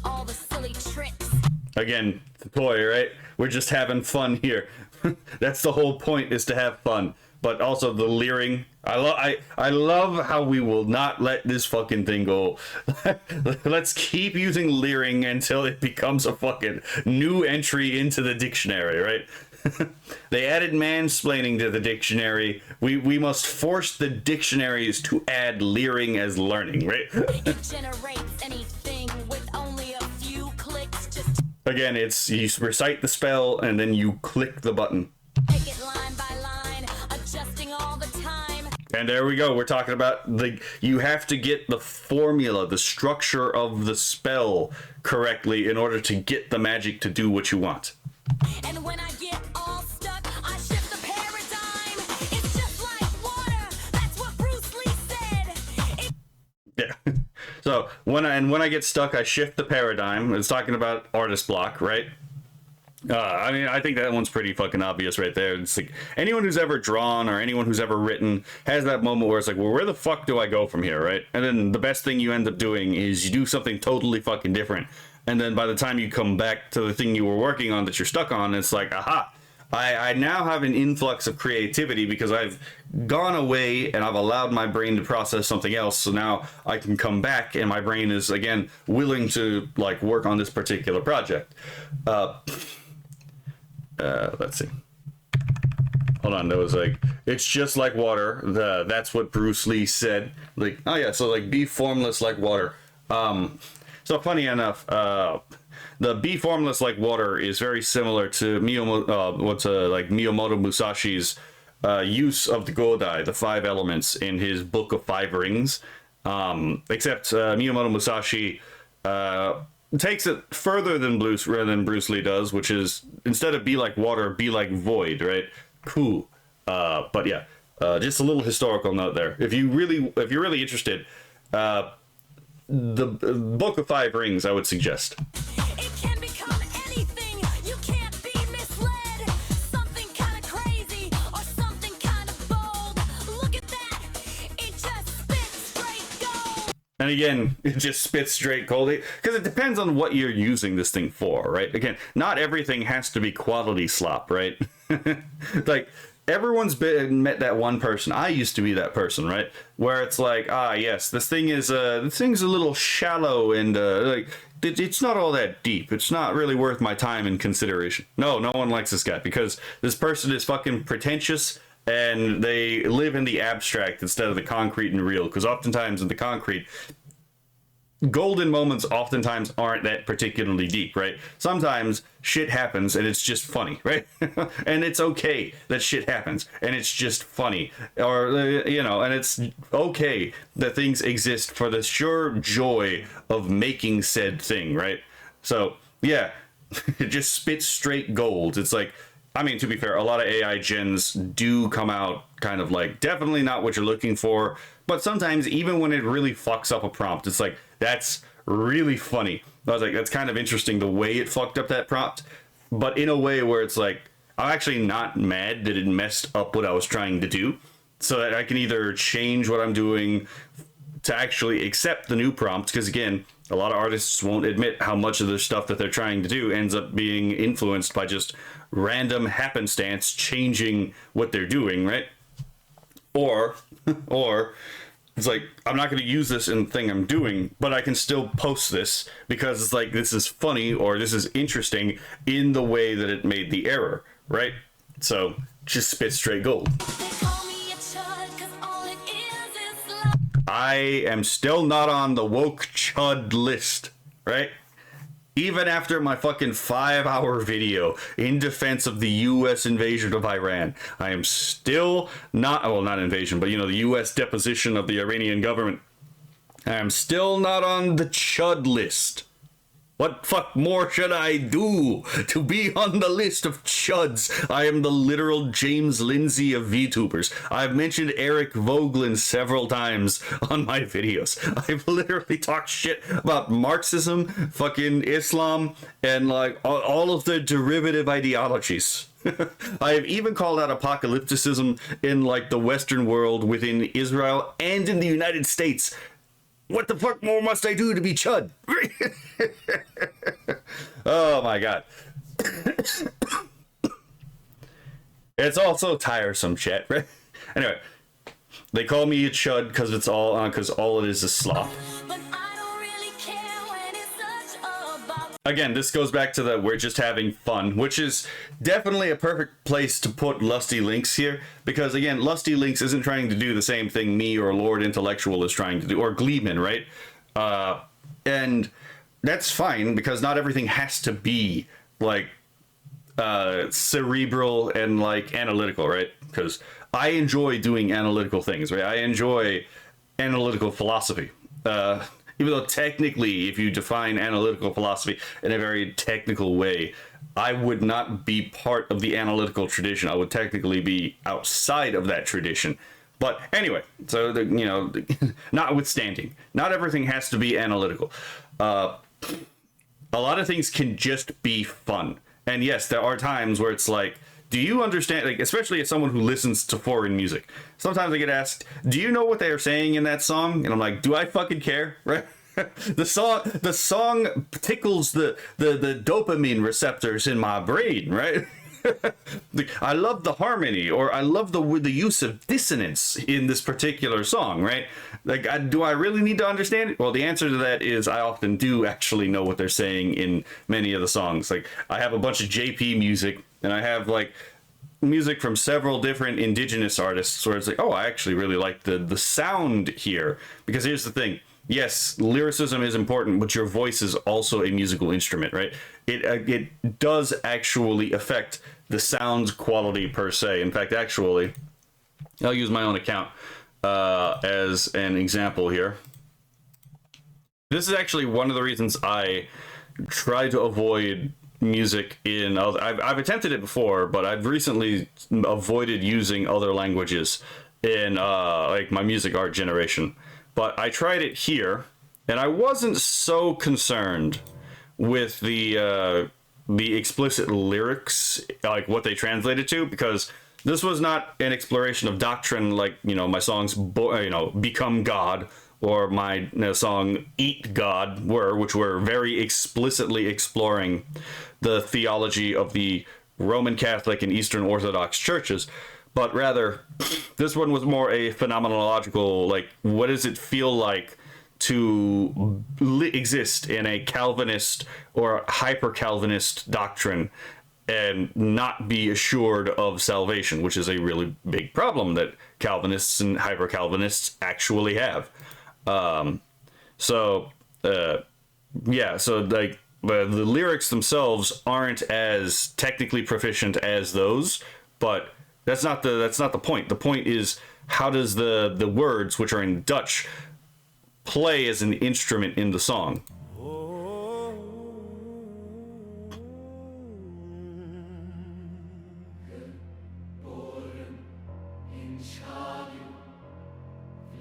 all the silly tricks. Again, the toy, right? We're just having fun here. That's the whole point, is to have fun. But also the leering. I love how we will not let this fucking thing go. Let's keep using leering until it becomes a fucking new entry into the dictionary, right? They added mansplaining to the dictionary. We must force the dictionaries to add leering as learning, right? It generates anything with only a few clicks. Just Again, it's you recite the spell and then you click the button. take it line by line, adjusting all the time. And there we go. We're talking about you have to get the formula, the structure of the spell correctly in order to get the magic to do what you want. And when I get all stuck, I shift the paradigm. It's just like water. That's what Bruce Lee said. Yeah. So when I get stuck, I shift the paradigm. It's talking about artist block, right? I mean, I think that one's pretty fucking obvious right there. It's like anyone who's ever drawn or anyone who's ever written has that moment where it's like, well, where the fuck do I go from here, right? And then the best thing you end up doing is you do something totally fucking different. And then by the time you come back to the thing you were working on that you're stuck on, it's like, aha, I now have an influx of creativity because I've gone away and I've allowed my brain to process something else. So now I can come back and my brain is again willing to like work on this particular project. Let's see. Hold on, there was like, it's just like water. That's what Bruce Lee said. Like, oh yeah, so like be formless like water. So funny enough, the be formless like water is very similar to Miyamoto Musashi's use of the Godai, the 5 elements, in his Book of 5 Rings. Except Miyamoto Musashi takes it further than Bruce Lee does, which is instead of be like water, be like void, right? Cool. But yeah, just a little historical note there. If you're really interested, the Book of 5 Rings, I would suggest. It can become anything. You can't be misled. Something kind of crazy or something kind of bold. Look at that. It just spits straight gold. And again, it just spits straight cold, because it depends on what you're using this thing for, right? Again, not everything has to be quality slop, right? Like, everyone's met that one person. I used to be that person, right? Where it's like, yes, this thing's a little shallow and like it's not all that deep. It's not really worth my time and consideration. No one likes this guy because this person is fucking pretentious and they live in the abstract instead of the concrete and real. Because oftentimes in the concrete, golden moments oftentimes aren't that particularly deep, right? Sometimes shit happens and it's just funny, right? And it's okay that shit happens and it's just funny, or and it's okay that things exist for the sure joy of making said thing, right? So yeah, it just spits straight gold. It's like I mean, to be fair, a lot of AI gens do come out kind of like definitely not what you're looking for, but sometimes even when it really fucks up a prompt, it's like, that's really funny. I was like, that's kind of interesting the way it fucked up that prompt, but in a way where it's like, I'm actually not mad that it messed up what I was trying to do, so that I can either change what I'm doing to actually accept the new prompt, because again, a lot of artists won't admit how much of the stuff that they're trying to do ends up being influenced by just random happenstance changing what they're doing, right? Or it's like, I'm not going to use this in the thing I'm doing, but I can still post this because it's like, this is funny or this is interesting in the way that it made the error, right? So just spit straight gold. They call me a chud 'cause all it is love. I am still not on the woke chud list, right? Even after my fucking 5-hour video in defense of the US invasion of Iran, I am still not, well, not invasion, but you know, the US deposition of the Iranian government. I am still not on the chud list. What fuck more should I do to be on the list of chuds? I am the literal James Lindsay of VTubers. I've mentioned Eric Vogelin several times on my videos. I've literally talked shit about Marxism, fucking Islam, and like all of the derivative ideologies. I have even called out apocalypticism in like the Western world, within Israel, and in the United States. What the fuck more must I do to be chud? Oh my god. It's also tiresome, chat, right? Anyway, they call me a chud because it's all because all it is slop. But I don't really care when it's such a bop. Again, this goes back to the we're just having fun, which is definitely a perfect place to put Lusty Links here, because again, Lusty Links isn't trying to do the same thing me or Lord Intellectual is trying to do, or Gleeman, right? And that's fine, because not everything has to be like cerebral and like analytical, right? Because I enjoy doing analytical things, right? I enjoy analytical philosophy. Even though technically, if you define analytical philosophy in a very technical way, I would not be part of the analytical tradition. I would technically be outside of that tradition. But anyway, so you know, notwithstanding, not everything has to be analytical. A lot of things can just be fun. And yes, there are times where it's like, do you understand, like, especially as someone who listens to foreign music, sometimes I get asked, do you know what they are saying in that song? And I'm like, do I fucking care? Right? The song tickles the dopamine receptors in my brain, right? I love the harmony, or I love the use of dissonance in this particular song, right? Like, do I really need to understand it? Well, the answer to that is I often do actually know what they're saying in many of the songs. Like, I have a bunch of JP music, and I have like music from several different indigenous artists where it's like, oh, I actually really like the sound here. Because here's the thing. Yes, lyricism is important, but your voice is also a musical instrument, right? It does actually affect the sound quality per se. In fact, actually, I'll use my own account as an example here. This is actually one of the reasons I try to avoid music in other. I've attempted it before, but I've recently avoided using other languages in like my music art generation. But I tried it here, and I wasn't so concerned with the explicit lyrics, like what they translated to, because this was not an exploration of doctrine like, you know, my songs, you know, Become God, or my song Eat God were, which were very explicitly exploring the theology of the Roman Catholic and Eastern Orthodox churches. But rather, this one was more a phenomenological, like, what does it feel like to exist in a Calvinist or hyper-Calvinist doctrine and not be assured of salvation, which is a really big problem that Calvinists and hyper-Calvinists actually have. Yeah, so like, the lyrics themselves aren't as technically proficient as those, but that's not the point. The point is, how does the words, which are in Dutch, play as an instrument in the song?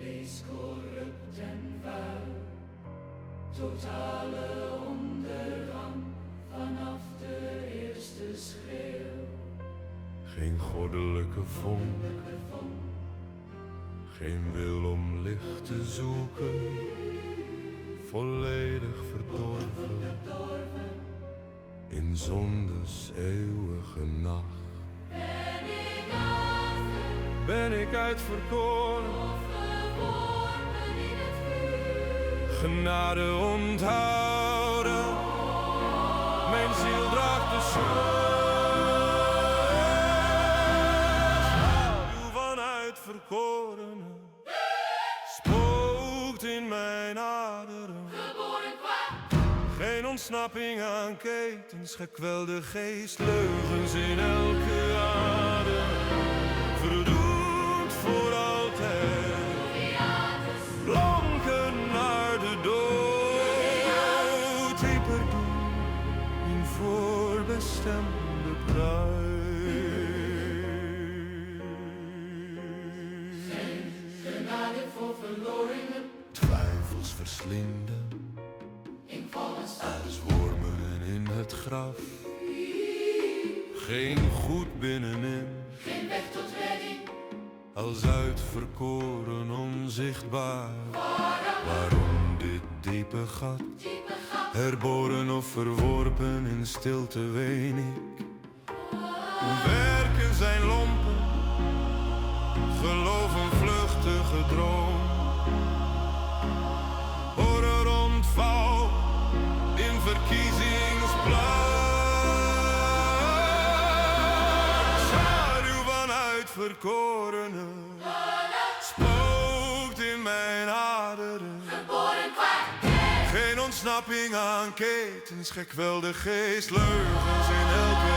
Wees corrupt en vuil, totale ondergang vanaf de eerste schreeuw. Geen goddelijke vonk, geen wil om licht te zoeken, volledig verdorven in zondes eeuwige nacht. Ben ik uitverkoren, genade onthouden, mijn ziel draagt de schaduw van uitverkorenen, spookt in mijn aderen. Geen ontsnapping aan ketens, gekwelde geest, leugens in elke adem. Verdoemd voor altijd, blanken naar de dood. Dieper doen in voorbestemde pruis. Geen genade voor verloringen, Twijfels verslinden, als wormen in het graf. Geen goed binnenin, geen weg tot redding. als uitverkoren onzichtbaar. Waarom dit diepe gat, herboren of verworpen in stilte ween ik. Werken zijn lompen, geloof een vluchtige droom. Horror ontvouwt in verkiezingsplaats. Schaduw van uitverkorenen, spookt in mijn aderen. Geen ontsnapping aan ketens, gekwelde geest, leugens in elke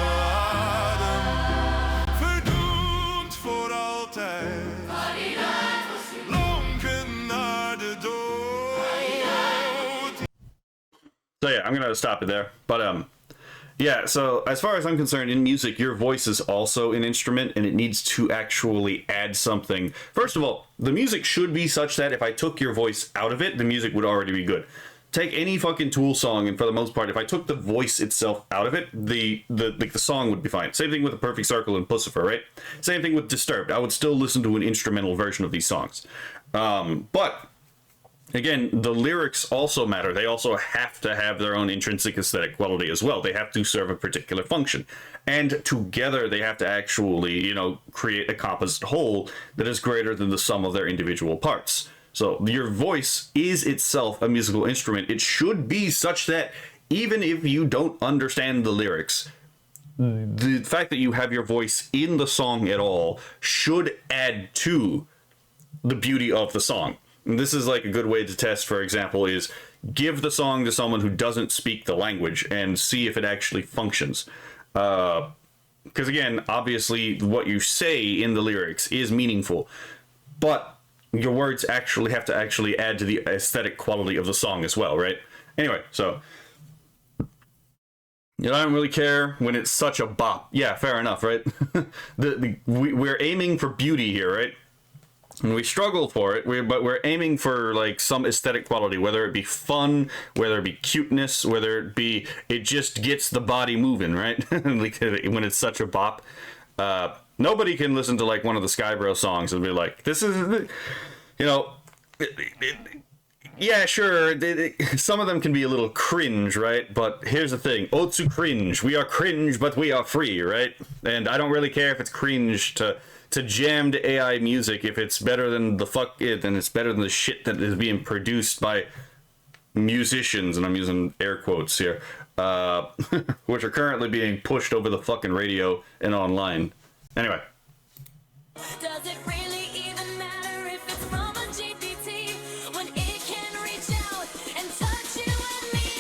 adem. Verdoemd voor altijd, lonken naar de dood. So yeah, I'm gonna stop it there. But yeah. So as far as I'm concerned, in music, your voice is also an instrument, and it needs to actually add something. First of all, the music should be such that if I took your voice out of it, the music would already be good. Take any fucking Tool song, and for the most part, if I took the voice itself out of it, the song would be fine. Same thing with A Perfect Circle and Pussifer, right? Same thing with Disturbed. I would still listen to an instrumental version of these songs. But again, the lyrics also matter. They also have to have their own intrinsic aesthetic quality as well. They have to serve a particular function. And together they have to actually, you know, create a composite whole that is greater than the sum of their individual parts. So your voice is itself a musical instrument. It should be such that even if you don't understand the lyrics, the fact that you have your voice in the song at all should add to the beauty of the song. And this is like a good way to test, for example, is give the song to someone who doesn't speak the language and see if it actually functions. Because again, obviously what you say in the lyrics is meaningful, but your words actually have to actually add to the aesthetic quality of the song as well, right? Anyway, so you know, I don't really care when it's such a bop. Yeah, fair enough, right? We're aiming for beauty here, right? And we struggle for it, but we're aiming for like some aesthetic quality, whether it be fun, whether it be cuteness, whether it be it just gets the body moving, right? Like when it's such a bop. Nobody can listen to like one of the Skybro songs and be like, this is, you know, yeah, sure, some of them can be a little cringe, right? But here's the thing, Otsu cringe, we are cringe, but we are free, right? And I don't really care if it's cringe to jam to AI music. If it's better than the fuck it, then it's better than the shit that is being produced by musicians, and I'm using air quotes here, which are currently being pushed over the fucking radio and online. Anyway. Does it really even matter if it's from a GPT when it can reach out and touch you and me?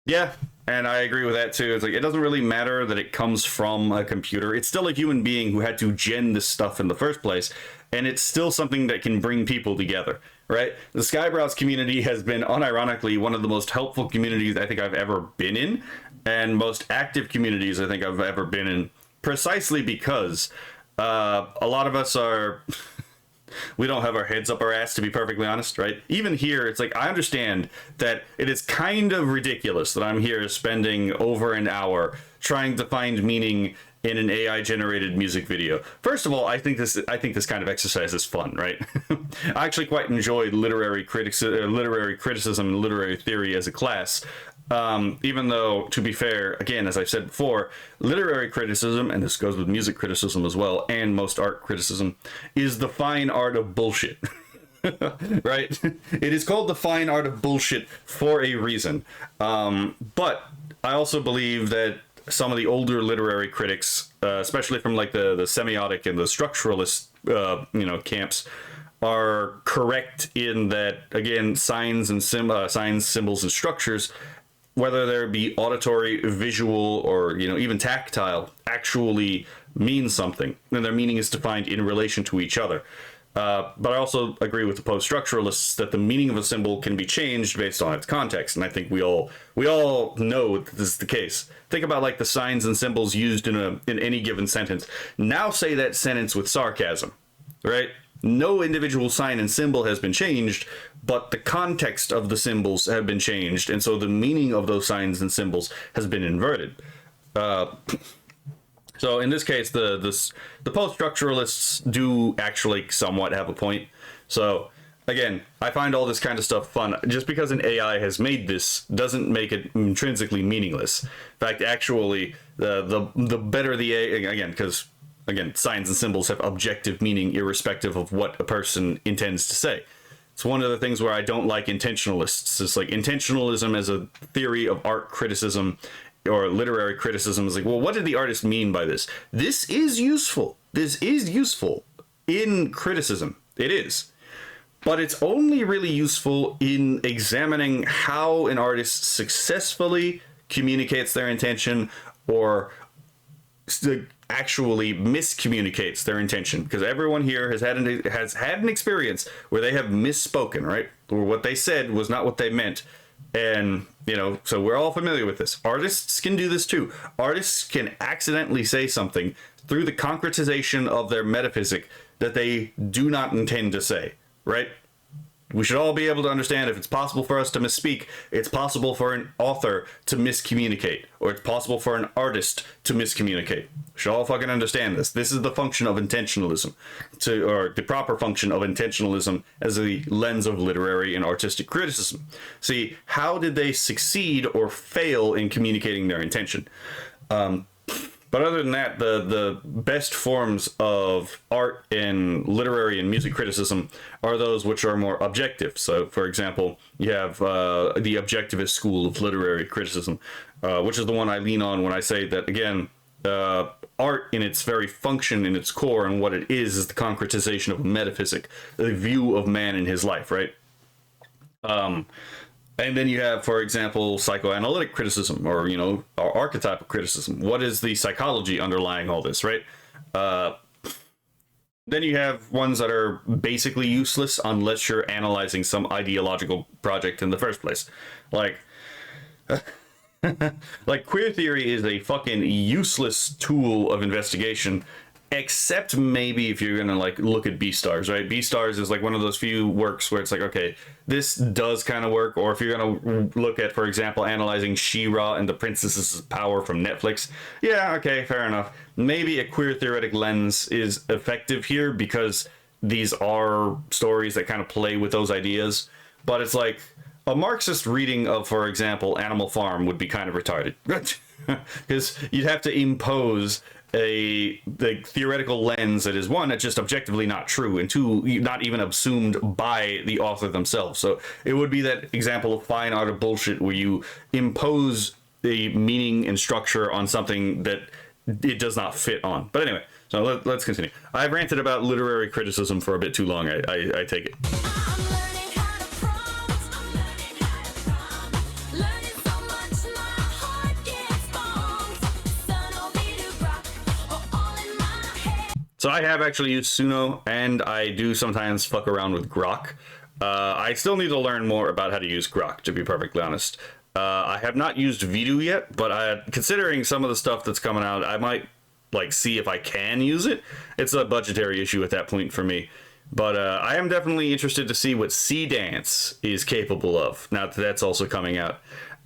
Yeah, and I agree with that too. It's like, it doesn't really matter that it comes from a computer. It's still a human being who had to gen this stuff in the first place, and it's still something that can bring people together, right? The Skybrowse community has been unironically one of the most helpful communities I think I've ever been in, and most active communities I think I've ever been in, precisely because a lot of us are we don't have our heads up our ass, to be perfectly honest, right? Even here, it's like, I understand that it is kind of ridiculous that I'm here spending over an hour trying to find meaning in an AI generated music video. First of all, I think this kind of exercise is fun, right? I actually quite enjoy literary criticism and literary theory as a class. Even though, to be fair, again, as I've said before, literary criticism, and this goes with music criticism as well, and most art criticism, is the fine art of bullshit. Right? It is called the fine art of bullshit for a reason. But I also believe that some of the older literary critics, especially from like the semiotic and the structuralist, camps, are correct in that, again, signs, symbols, and structures, whether there be auditory, visual, or even tactile, actually mean something, and their meaning is defined in relation to each other. But I also agree with the post-structuralists that the meaning of a symbol can be changed based on its context, and I think we all know that this is the case. Think about like the signs and symbols used in any given sentence. Now say that sentence with sarcasm, right? No individual sign and symbol has been changed, but the context of the symbols have been changed, and so the meaning of those signs and symbols has been inverted. So in this case, the post-structuralists do actually somewhat have a point. So again, I find all this kind of stuff fun. Just because an AI has made this doesn't make it intrinsically meaningless. In fact, actually, the better the AI, because signs and symbols have objective meaning irrespective of what a person intends to say. It's one of the things where I don't like intentionalists. It's like intentionalism as a theory of art criticism or literary criticism is like, well, what did the artist mean by this? This is useful. This is useful in criticism. It is. But it's only really useful in examining how an artist successfully communicates their intention or actually miscommunicates their intention, because everyone here has had an experience where they have misspoken, right? Or what they said was not what they meant. And so we're all familiar with this. Artists can do this too. Artists can accidentally say something through the concretization of their metaphysic that they do not intend to say, right? We should all be able to understand if it's possible for us to misspeak, it's possible for an author to miscommunicate, or it's possible for an artist to miscommunicate. We should all fucking understand this. This is the function of intentionalism, or the proper function of intentionalism as a lens of literary and artistic criticism. See, how did they succeed or fail in communicating their intention? But other than that, the best forms of art and literary and music criticism are those which are more objective. So, for example, you have the objectivist school of literary criticism, which is the one I lean on when I say that, again, art in its very function, in its core, and what it is the concretization of a metaphysic, the view of man in his life, right? And then you have, for example, psychoanalytic criticism, or, or archetypal criticism. What is the psychology underlying all this, right? Then you have ones that are basically useless unless you're analyzing some ideological project in the first place. Like queer theory is a fucking useless tool of investigation, except maybe if you're gonna look at B-Stars, right? B-Stars is like one of those few works where it's like, okay, this does kind of work. Or if you're gonna look at, for example, analyzing She-Ra and the Princess's Power from Netflix, yeah, okay, fair enough. Maybe a queer theoretic lens is effective here because these are stories that kind of play with those ideas. But it's like a Marxist reading of, for example, Animal Farm would be kind of retarded, because you'd have to impose the theoretical lens that is, one, that's just objectively not true, and two, not even assumed by the author themselves. So it would be that example of fine art of bullshit where you impose the meaning and structure on something that it does not fit on. But anyway, so let's continue. I've ranted about literary criticism for a bit too long, I take it. I'm learning how to prompt. I'm learning how to prompt. Learning so much my heart gets bombed. Son me to rock, all in my head. So I have actually used Suno, and I do sometimes fuck around with Grok. I still need to learn more about how to use Grok, to be perfectly honest. I have not used Vidu yet, but considering some of the stuff that's coming out, I might see if I can use it. It's a budgetary issue at that point for me. But I am definitely interested to see what Sea Dance is capable of. Now that that's also coming out.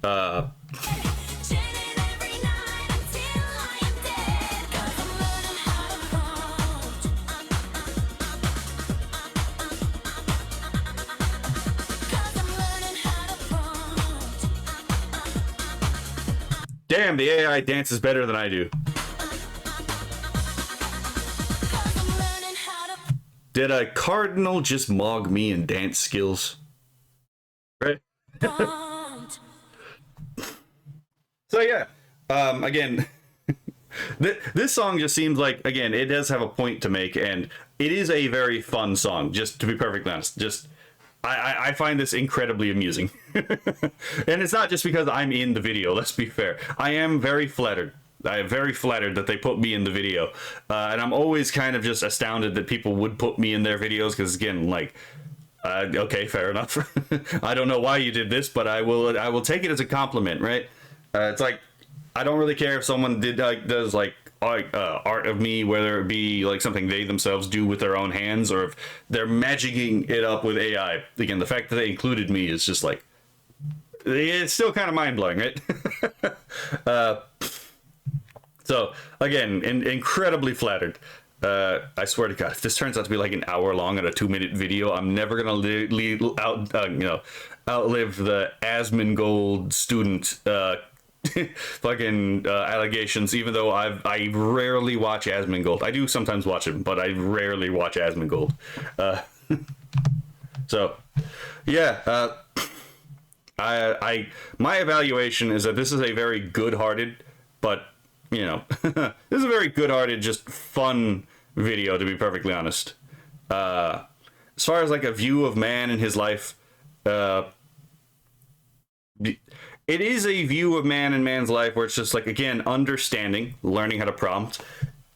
Chin it every night until I am dead. 'Cause I'm learning how to prompt. 'Cause I'm learning how to prompt. Damn, the AI dances better than I do. 'Cause I'm learning how to Did a cardinal just mog me in dance skills? Right? prompt. So yeah, again, this song just seems like, again, it does have a point to make, and it is a very fun song. Just to be perfectly honest, I find this incredibly amusing, and it's not just because I'm in the video. Let's be fair. I am very flattered. I am very flattered that they put me in the video, and I'm always kind of just astounded that people would put me in their videos because, again, like. Okay, fair enough. I don't know why you did this, but I will take it as a compliment, right? It's like, I don't really care if someone does art of me, whether it be like something they themselves do with their own hands, or if they're magicking it up with AI. Again, the fact that they included me is just like, it's still kind of mind blowing, right? So again, incredibly flattered. I swear to God, if this turns out to be like an hour long and a 2-minute video, I'm never gonna outlive the Asmongold student fucking allegations. Even though I rarely watch Asmongold. I do sometimes watch him, but I rarely watch Asmongold. So yeah, my evaluation is that this is a very good-hearted, but this is a very good-hearted, just fun video, to be perfectly honest. As far as like a view of man in his life, it is a view of man in man's life where it's just like, again, understanding, learning how to prompt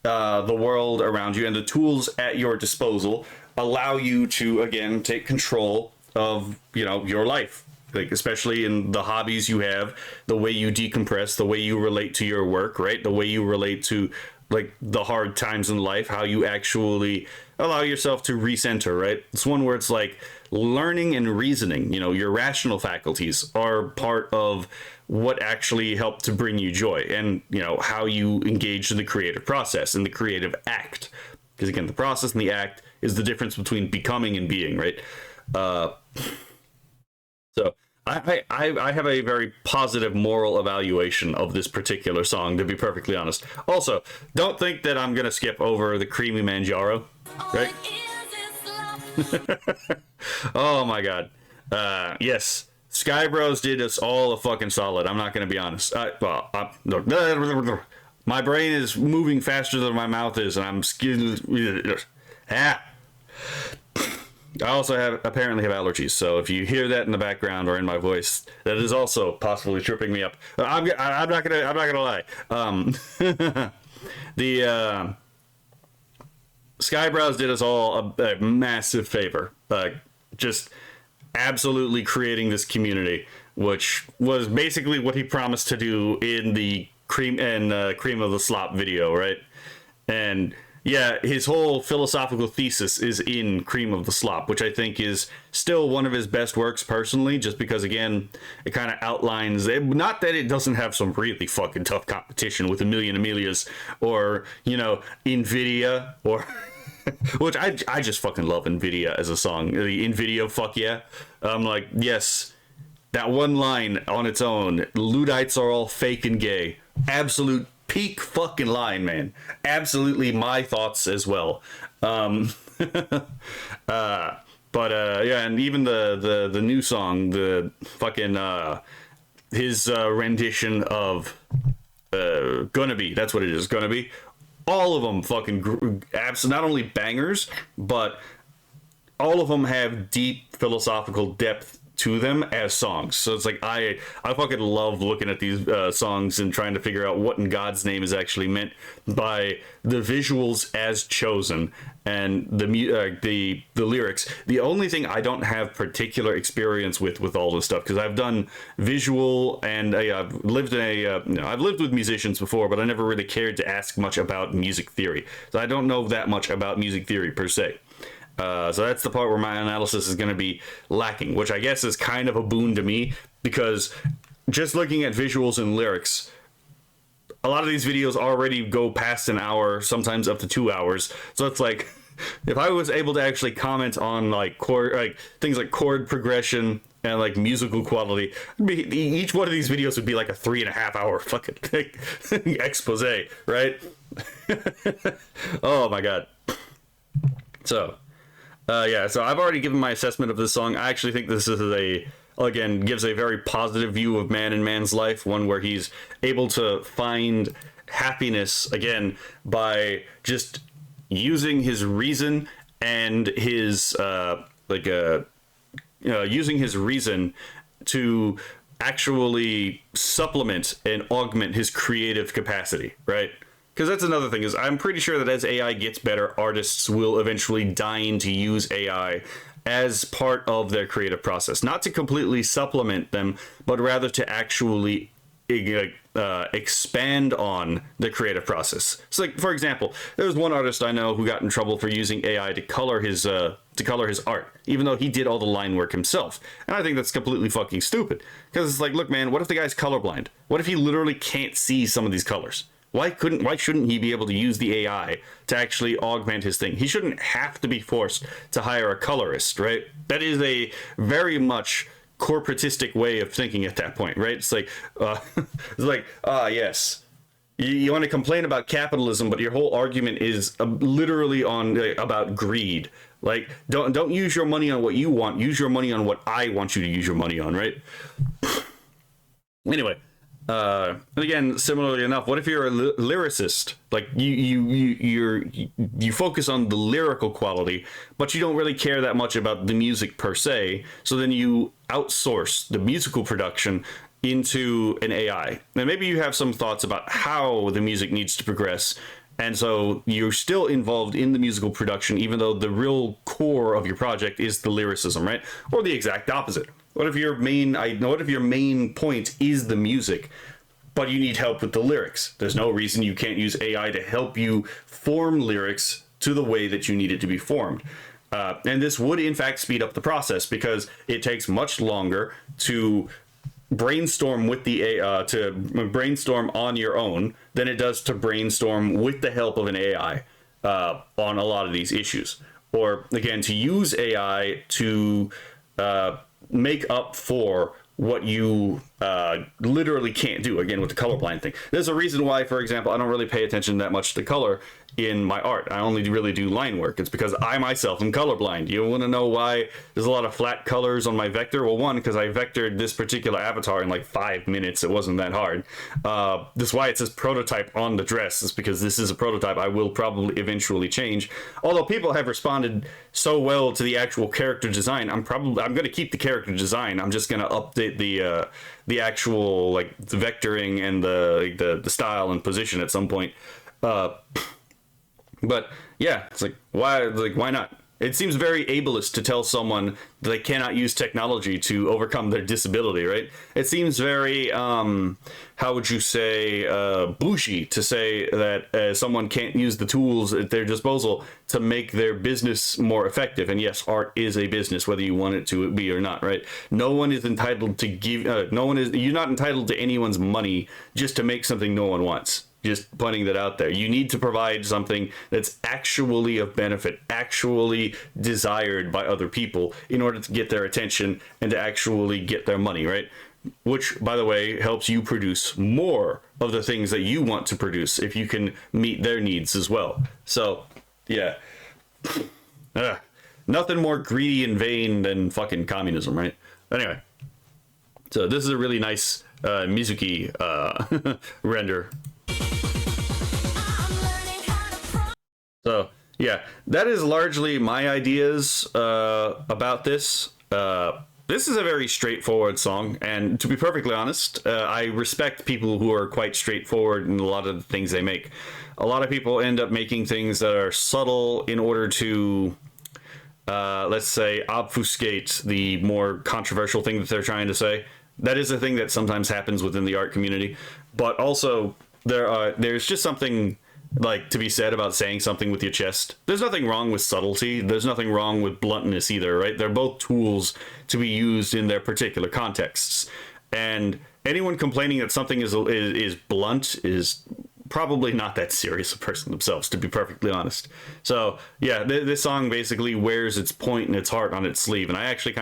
the world around you, and the tools at your disposal allow you to, again, take control of your life. Like, especially in the hobbies you have, the way you decompress, the way you relate to your work, right? The way you relate to like the hard times in life, how you actually allow yourself to recenter, right? It's one where it's like learning and reasoning, your rational faculties are part of what actually help to bring you joy, and how you engage in the creative process and the creative act. Because again, the process and the act is the difference between becoming and being, right? So I have a very positive moral evaluation of this particular song, to be perfectly honest. Also, don't think that I'm gonna skip over the Creamy Manjaro, right? Oh my God. Yes, Sky Bros did us all a fucking solid. I'm not gonna be honest. My brain is moving faster than my mouth is, and I'm I also apparently have allergies, so if you hear that in the background or in my voice, that is also possibly tripping me up. I'm not gonna lie. The Skybrows did us all a massive favor, just absolutely creating this community, which was basically what he promised to do in the Cream of the Slop video, right? And yeah, his whole philosophical thesis is in Cream of the Slop, which I think is still one of his best works personally, just because, again, it kind of outlines, not that it doesn't have some really fucking tough competition with A Million Amelias or, NVIDIA, or, which I just fucking love NVIDIA as a song. The NVIDIA, fuck yeah. I'm like, yes, that one line on its own, Luddites are all fake and gay. Absolute peak fucking line, man. Absolutely my thoughts as well. But yeah, and even the new song, the fucking his rendition of Gonna Be, that's what it is, Gonna Be. All of them fucking not only bangers, but all of them have deep philosophical depth to them as songs. So it's like I fucking love looking at these songs and trying to figure out what in God's name is actually meant by the visuals as chosen and the lyrics. The only thing I don't have particular experience with all this stuff, because I've done visual and I've lived with musicians before, but I never really cared to ask much about music theory. So I don't know that much about music theory per se. So that's the part where my analysis is going to be lacking, which I guess is kind of a boon to me, because just looking at visuals and lyrics, a lot of these videos already go past an hour, sometimes up to 2 hours. So it's like, if I was able to actually comment on like things like chord progression and like musical quality, each one of these videos would be like a 3.5 hour fucking expose, right? Oh my god. So yeah, so I've already given my assessment of this song. I actually think this is again, gives a very positive view of man in man's life, one where he's able to find happiness, again, by just using his reason and his, using his reason to actually supplement and augment his creative capacity, right? Because that's another thing, is I'm pretty sure that as AI gets better, artists will eventually deign to use AI as part of their creative process. Not to completely supplement them, but rather to actually expand on the creative process. So, like, for example, there was one artist I know who got in trouble for using AI to color his art, even though he did all the line work himself. And I think that's completely fucking stupid. Because it's like, look, man, what if the guy's colorblind? What if he literally can't see some of these colors? Why shouldn't he be able to use the AI to actually augment his thing? He shouldn't have to be forced to hire a colorist, right? That is a very much corporatistic way of thinking at that point, right? It's like, yes, you want to complain about capitalism, but your whole argument is literally about greed. Like, don't use your money on what you want. Use your money on what I want you to use your money on, right? Anyway. And again, similarly enough, what if you're a lyricist? Like you focus on the lyrical quality, but you don't really care that much about the music per se. So then you outsource the musical production into an AI. And maybe you have some thoughts about how the music needs to progress. And so you're still involved in the musical production, even though the real core of your project is the lyricism, right? Or the exact opposite. What if your main point is the music, but you need help with the lyrics? There's no reason you can't use AI to help you form lyrics to the way that you need it to be formed. And this would, in fact, speed up the process, because it takes much longer to brainstorm with the AI, to brainstorm on your own, than it does to brainstorm with the help of an AI on a lot of these issues. Or, again, to use AI to make up for what you literally can't do, again, with the colorblind thing. There's a reason why, for example, I don't really pay attention that much to color in my art. I only really do line work. It's because I myself am colorblind. You want to know why there's a lot of flat colors on my vector? Well, one, because I vectored this particular avatar in like 5 minutes. It wasn't that hard. That's why it says prototype on the dress. It's because this is a prototype I will probably eventually change. Although people have responded so well to the actual character design, I'm going to keep the character design. I'm just going to update the actual, like, the vectoring and the style and position at some point. But yeah, it's like, why not? It seems very ableist to tell someone that they cannot use technology to overcome their disability, right? It seems very, how would you say, bougie to say that someone can't use the tools at their disposal to make their business more effective. And yes, art is a business, whether you want it to be or not, right? No one is entitled to give, you're not entitled to anyone's money just to make something no one wants. Just pointing that out there. You need to provide something that's actually of benefit, actually desired by other people, in order to get their attention and to actually get their money, right? Which, by the way, helps you produce more of the things that you want to produce if you can meet their needs as well. So, yeah. Nothing more greedy and vain than fucking communism, right? Anyway. So this is a really nice Mizuki render. So yeah, that is largely my ideas about this. This is a very straightforward song, and to be perfectly honest, I respect people who are quite straightforward in a lot of the things they make. A lot of people end up making things that are subtle in order to, let's say, obfuscate the more controversial thing that they're trying to say. That is a thing that sometimes happens within the art community, but also there's just something like to be said about saying something with your chest. There's nothing wrong with subtlety. There's nothing wrong with bluntness either, right? They're both tools to be used in their particular contexts. And anyone complaining that something is blunt is probably not that serious a person themselves, to be perfectly honest. So yeah, this song basically wears its point and its heart on its sleeve, and I actually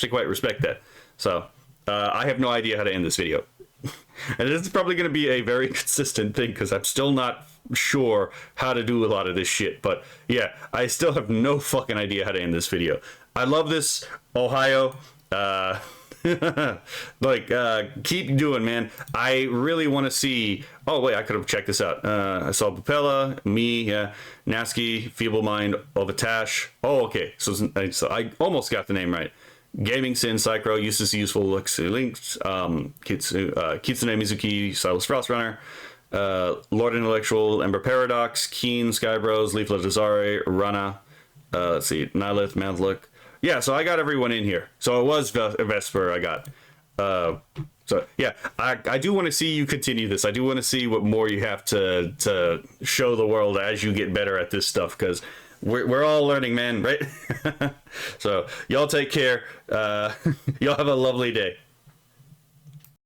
quite respect that. So I have no idea how to end this video. And it's probably going to be a very consistent thing because I'm still not sure how to do a lot of this shit. But yeah, I still have no fucking idea how to end this video. I love this, Ohio. Keep doing, man. I really want to see. Oh wait, I could have checked this out. I saw Papella, me, Nasky, Feeble Mind, Ovatash. Oh, okay. So I almost got the name right. Gaming Sin, Psychro, Useless Useful, Luxury Links, Kitsune Mizuki, Silas Frost Runner, Lord Intellectual, Ember Paradox, Keen, Skybros, Leaflet Azare, Rana, let's see, Nihilith, Manthlook. Yeah, so I got everyone in here. So it was Vesper I got. So yeah, I do want to see you continue this. I do want to see what more you have to show the world as you get better at this stuff, because we're all learning, man, right? So y'all take care. Y'all have a lovely day.